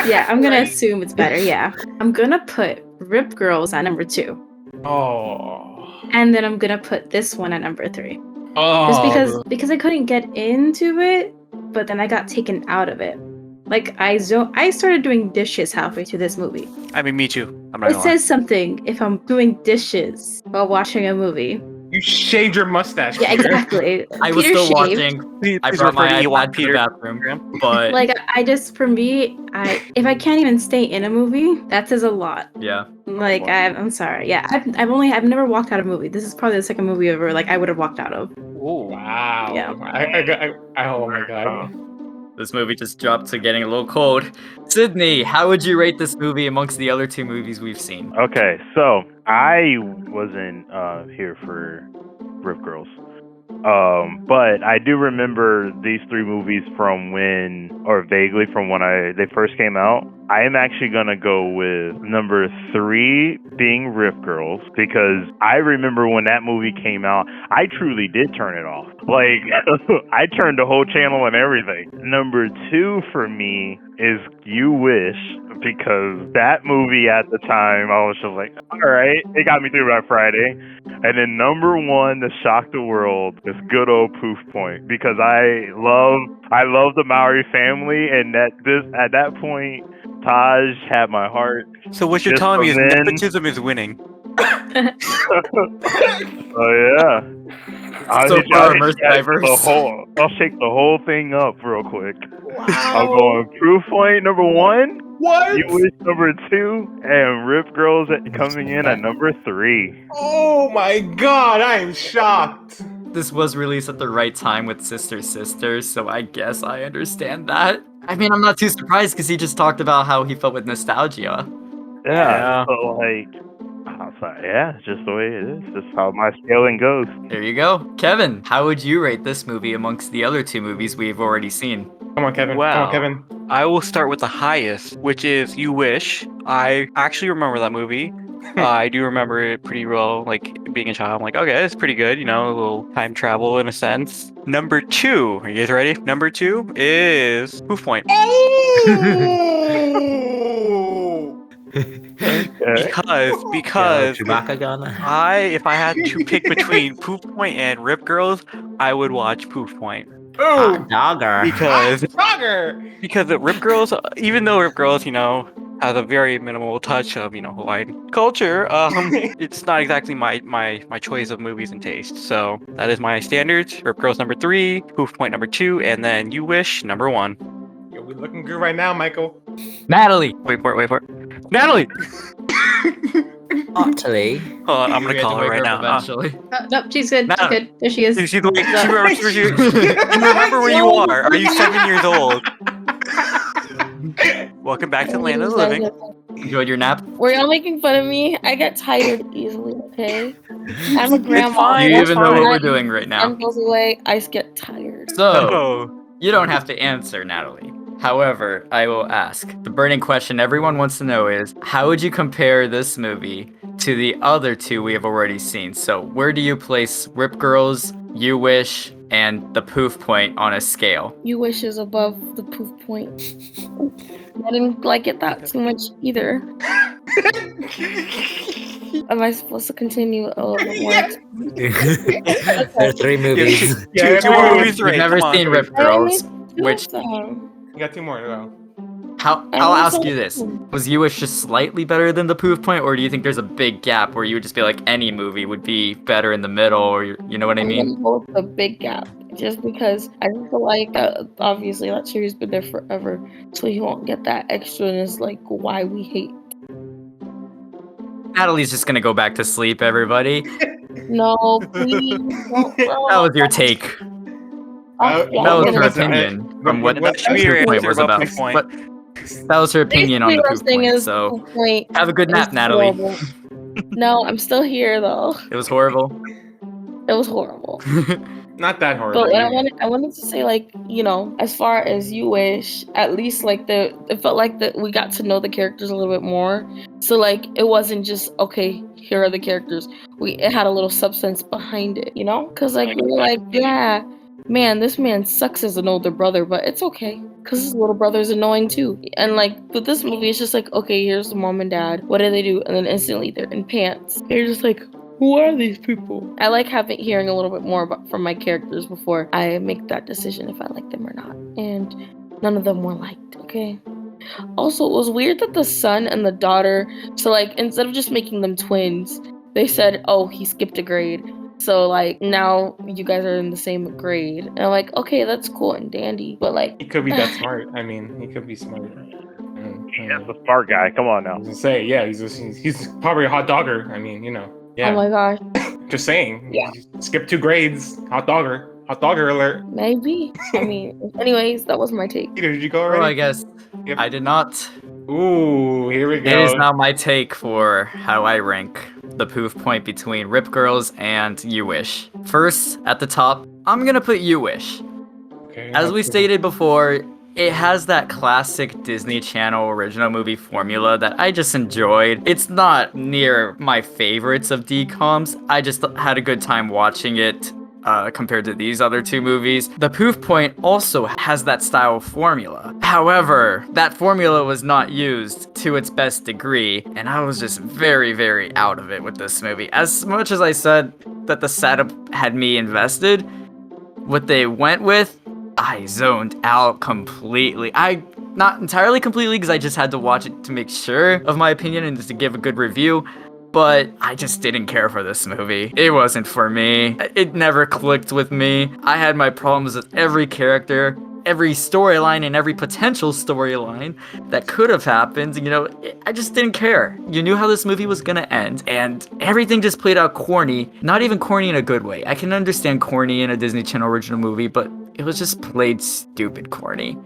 Yeah, I'm gonna assume it's better. Yeah, I'm gonna put Rip Girls at number 2, Oh. and then I'm gonna put this one at number 3. Oh. Just because I couldn't get into it, but then I got taken out of it. Like I started doing dishes halfway through this movie. I mean, me too. I'm not It gonna lie. says something if I'm doing dishes while watching a movie. You shaved your mustache. Yeah, Peter. exactly. I was Peter still shaved. watching. I Please brought my refer to Ewok iPad to the Peter. bathroom, but Like I just, for me, if I can't even stay in a movie, that says a lot. yeah. Like I'm sorry. Yeah, I've never walked out of a movie. This is probably the second movie ever like I would have walked out of. Ooh. Wow. Yeah. Oh my god. This movie just dropped to getting a little cold. Sydney, how would you rate this movie amongst the other two movies we've seen? Okay, so I wasn't here for Rip Girls. But I do remember these three movies from when, or vaguely from when they first came out. I am actually gonna go with number 3 being Rip Girls, because I remember when that movie came out, I truly did turn it off. Like, I turned the whole channel and everything. Number 2 for me is You Wish, because that movie at the time, I was just like, all right, it got me through my Friday. And then number 1 to shock the world is good old Poof Point, because I love the Maori family, and at that point, Taj had my heart. So what you're Just telling me is from then- nepotism is winning. Oh yeah. So far, immersed diverse. I'll shake the whole thing up real quick. I'm Wow. going Proof Point number 1, What? You Wish number 2, and Rip Girls coming in at number 3. Oh my god, I am shocked. This was released at the right time with Sister Sisters, so I guess I understand that. I mean, I'm not too surprised because he just talked about how he felt with nostalgia. Yeah. So like, I was like, yeah, it's just the way it is. Just how my scaling goes. There you go. Kevin, how would you rate this movie amongst the other two movies we've already seen? Come on, Kevin. Come Wow. on, Kevin. I will start with the highest, which is You Wish. I actually remember that movie. I do remember it pretty well, like being a child. I'm like, okay, it's pretty good, you know, a little time travel in a sense. Number 2, are you guys ready? Number 2 is Poof Point. Because Chewbacca gonna. if I had to pick between Poof Point and Rip Girls, I would watch Poof Point. Oh, Dogger. Because Dogger. the Rip Girls, even though Rip Girls, you know, has a very minimal touch of, you know, Hawaiian culture, it's not exactly my choice of movies and taste. So that is my standards. Rip Girls number 3, Poof Point number 2, and then You Wish number 1. Yo, we looking good right now, Michael. Natalie! Wait for it. Natalie! Utterly. Hold on, I'm We gonna have to call her wake right now. eventually. Nope, she's good. Nah. She's good. There she is. She's like, you remember where you are. Are you 7 years old? Welcome back to the land of the living. Enjoyed your nap? Were y'all making fun of me? I get tired easily, okay? I'm a grandma. fine, Do you that's even know what fine. we're doing right now? Sun goes away, I just get tired. So, Oh. you don't have to answer, Natalie. However, I will ask. The burning question everyone wants to know is, how would you compare this movie to the other two we have already seen? So, where do you place Rip Girls, You Wish, and The Poof Point on a scale? You Wish is above the Poof Point. I didn't like it that too much either. Am I supposed to continue a little bit more? There are 3 movies. Two more movies, You've right? never Come on. seen Rip I only Girls, two which of them. You got 2 more to go. I'll ask you this: was You-ish just slightly better than the Poof Point, or do you think there's a big gap where you would just be like any movie would be better in the middle, or you know what I I'm mean? gonna go with the big gap, just because I just feel like obviously that series been there forever, so you won't get that extraness like why we hate. Natalie's just gonna go back to sleep. Everybody, No, please don't. that was your take. That was her opinion from what That should be your Poof Point answer was about about. Poof Point. But that was her opinion on the Basically, what I'm Poof saying Point. is So Poof Point have a good nap, is Natalie. horrible. No, I'm still here though. It was horrible. It was horrible. Not that horrible. But what I wanted to say, like, you know, as far as You-ish, at least like it felt like that we got to know the characters a little bit more. So like it wasn't just okay, here are the characters. It had a little substance behind it, you know? Because like we were like, yeah, man, this man sucks as an older brother, but it's okay. Because his little brother's annoying too. And like with this movie, it's just like, okay, here's the mom and dad. What do they do? And then instantly they're in pants. And you're just like, who are these people? I like hearing a little bit more from my characters before I make that decision if I like them or not. And none of them were liked, okay? Also, it was weird that the son and the daughter, so like instead of just making them twins, they said, oh, he skipped a grade. So like now you guys are in the same grade. And I'm like, okay, that's cool and dandy. But like He could be that smart. I mean, he could be smart. He's a smart guy. Come on now. I was gonna say, yeah, he's probably a hot dogger. I mean, you know. Yeah. Oh my gosh. Just saying. Yeah. Skip 2 grades. Hot dogger. Hot dogger alert. Maybe. I mean, anyways, that was my take. Peter, did you go already? Well, I guess Yep. I did not. Ooh, here we go. It is now my take for how I rank the Poof Point between Rip Girls and You-ish. First, at the top, I'm gonna put You-ish. Okay, As we stated before, it has that classic Disney Channel original movie formula that I just enjoyed. It's not near my favorites of DComs. I just had a good time watching it compared to these other two movies. The Poof Point also has that style formula. However, that formula was not used to its best degree, and I was just very, very out of it with this movie. As much as I said that the setup had me invested, what they went with, I zoned out completely. Not entirely completely, because I just had to watch it to make sure of my opinion and just to give a good review, but I just didn't care for this movie. It wasn't for me. It never clicked with me. I had my problems with every character, every storyline, and every potential storyline that could have happened. You know, I just didn't care. You knew how this movie was gonna end, and everything just played out corny. Not even corny in a good way. I can understand corny in a Disney Channel original movie, but it was just played stupid corny.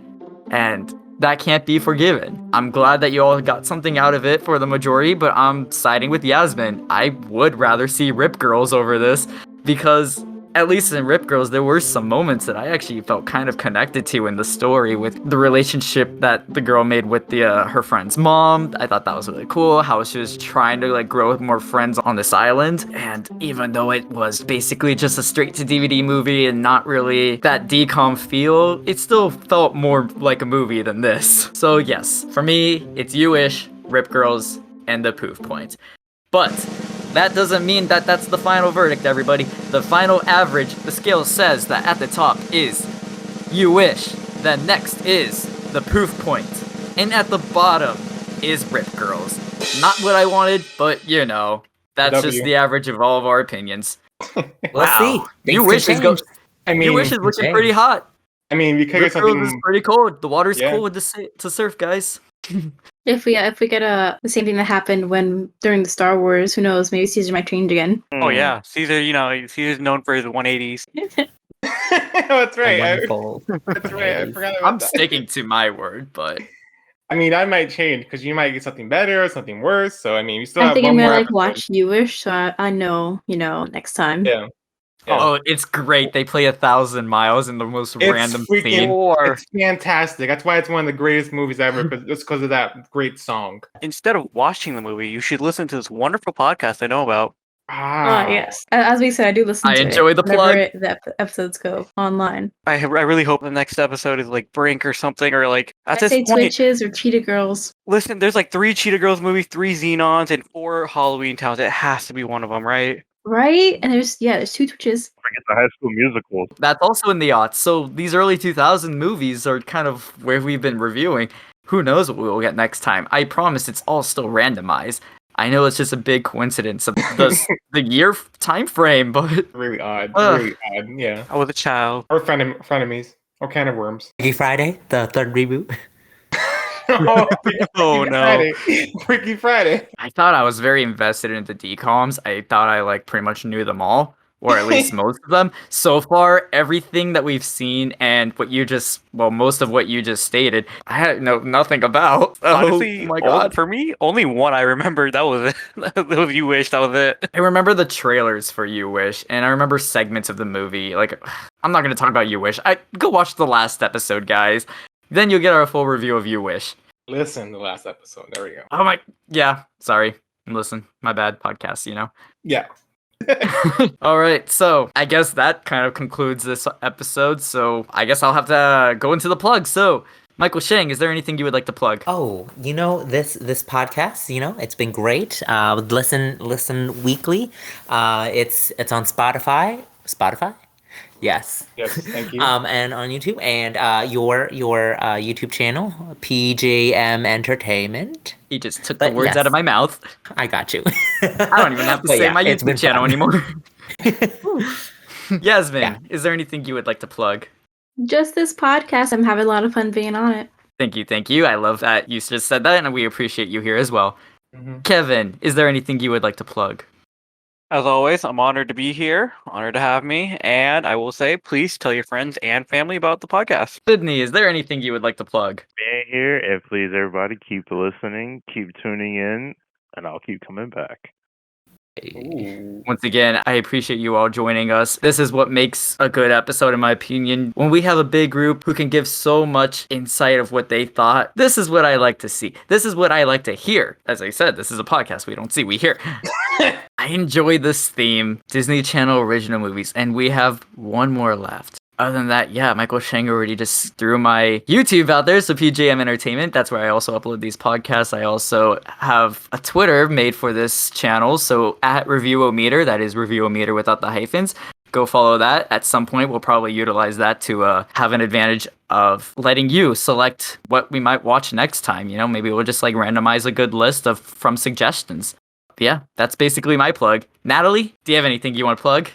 And that can't be forgiven. I'm glad that you all got something out of it for the majority, but I'm siding with Yasmin. I would rather see Rip Girls over this, because at least in Rip Girls, there were some moments that I actually felt kind of connected to in the story, with the relationship that the girl made with her friend's mom. I thought that was really cool, how she was trying to like grow with more friends on this island. And even though it was basically just a straight to DVD movie and not really that DCOM feel, it still felt more like a movie than this. So yes, for me, it's You-ish, Rip Girls, and the Poof Point. But that doesn't mean that that's the final verdict, everybody. The final average, the scale says that at the top is You-ish, then next is the Poof Point, and at the bottom is Rip Girls. Not what I wanted, but you know, that's just the average of all of our opinions. Let's see. You-ish is going. I mean, You-ish is looking pretty hot. I mean, we could Rip get Girls something. is pretty cold. The water's Yeah. cold to surf, guys. If we get the same thing that happened during the Star Wars, who knows? Maybe Caesar might change again. Oh yeah, Caesar. You know, Caesar's known for his 180s. That's right. Wonderful. That's right. I forgot about I'm that. sticking to my word, but I mean, I might change because you might get something better or something worse. So I mean, we still I have think one I'm gonna more like episode. watch You-ish, so I know, next time. Yeah. oh, it's great. They play 1,000 Miles in the most random freaking, scene. It's fantastic. That's why it's one of the greatest movies ever. Just because of that great song. Instead of watching the movie, you should listen to this wonderful podcast I know about. Yes. As we said, I do listen I to enjoy it the whenever plug. the episodes go online. I really hope the next episode is like Brink or something, or like at I this say point. Twitches or Cheetah Girls. Listen, there's like 3 Cheetah Girls movies, 3 Xenons, and 4 Halloween Towns. It has to be one of them, right? Right? And there's 2 Twitches. Forget the High School Musical. That's also in the aughts. So these early 2000 movies are kind of where we've been reviewing. who knows what we'll get next time. I promise it's all still randomized. I know it's just a big coincidence of the year time frame, but Really odd. Ugh. Really odd. Yeah. I was a child. Or frenemies. Or can of worms. Freaky Friday, the third reboot. Oh, Oh, no. Friday. Freaky Friday. I thought I was very invested into decoms. I thought I like pretty much knew them all, or at least most of them. So far, everything that we've seen and most of what you just stated, I had nothing about. Honestly, oh my god! for me, only one I remember. That was it. That was You Wish. That was it. I remember the trailers for You Wish, and I remember segments of the movie. Like, I'm not gonna talk about You Wish. Go watch the last episode, guys. Then you'll get our full review of You Wish. Listen, the last episode. There we go. Oh my, yeah. Sorry, listen. My bad. Podcast. Yeah. All right, so I guess that kind of concludes this episode. So I guess I'll have to go into the plug. So, Michael Shang, is there anything you would like to plug? Oh, this podcast, it's been great. Listen weekly. It's on Spotify. Spotify? Yes. Yes, thank you. And on YouTube, and your YouTube channel, PJM Entertainment. He just took the words out of my mouth. I got you. I don't even have to But say yeah, my it's been YouTube channel fun. anymore. Yasmin, Yeah. is there anything you would like to plug? Just this podcast. I'm having a lot of fun being on it. Thank you. I love that you just said that, and we appreciate you here as well. Mhm. Kevin, is there anything you would like to plug? As always, I'm honored to be here. Honored to have me. And I will say, please tell your friends and family about the podcast. Sydney, is there anything you would like to plug? Being here, and please, everybody, keep listening, keep tuning in, and I'll keep coming back. Once again, I appreciate you all joining us. This is what makes a good episode, in my opinion. When we have a big group who can give so much insight of what they thought, this is what I like to see. This is what I like to hear. As I said, this is a podcast. We don't see, we hear. I enjoy this theme, Disney Channel original movies, and we have one more left. Other than that, yeah, Michael Shang already just threw my YouTube out there, so PJM Entertainment. That's where I also upload these podcasts. I also have a Twitter made for this channel, so at Reviewometer, that is Reviewometer without the hyphens. Go follow that. At some point, we'll probably utilize that to have an advantage of letting you select what we might watch next time. Maybe we'll just randomize a good list from suggestions. But yeah, that's basically my plug. Natalie, do you have anything you want to plug?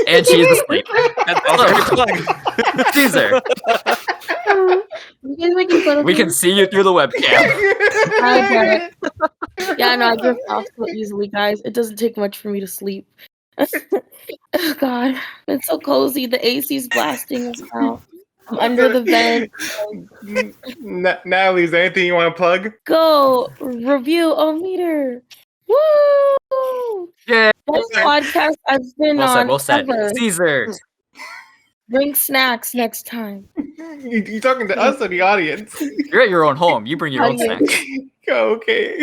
And she is asleep. That's also a plug. Cesar, You guys making fun of we me? can see you through the webcam. I get it. Yeah, no, I drift off so easily, guys. It doesn't take much for me to sleep. Oh God, it's so cozy. The AC's blasting us out. I'm under the vent. Natalie, is there anything you want to plug? Go review o meter. Woo! Yeah. Best podcast I've been on Well said. ever. Caesar. Bring snacks next time. You talking to us or the audience? You're at your own home. You bring your own snacks. Okay.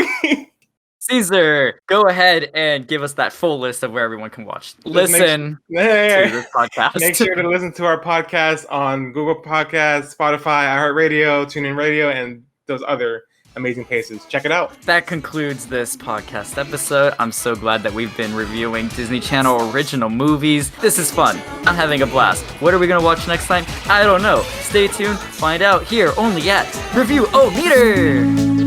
Caesar, go ahead and give us that full list of where everyone can watch. Listen to this podcast. Make sure to listen to our podcast on Google Podcasts, Spotify, iHeartRadio, TuneIn Radio, and those other amazing places. Check it out. That concludes this podcast episode. I'm so glad that we've been reviewing Disney Channel original movies. This is fun. I'm having a blast. What are we going to watch next time? I don't know. Stay tuned. Find out here only at Review O Meter.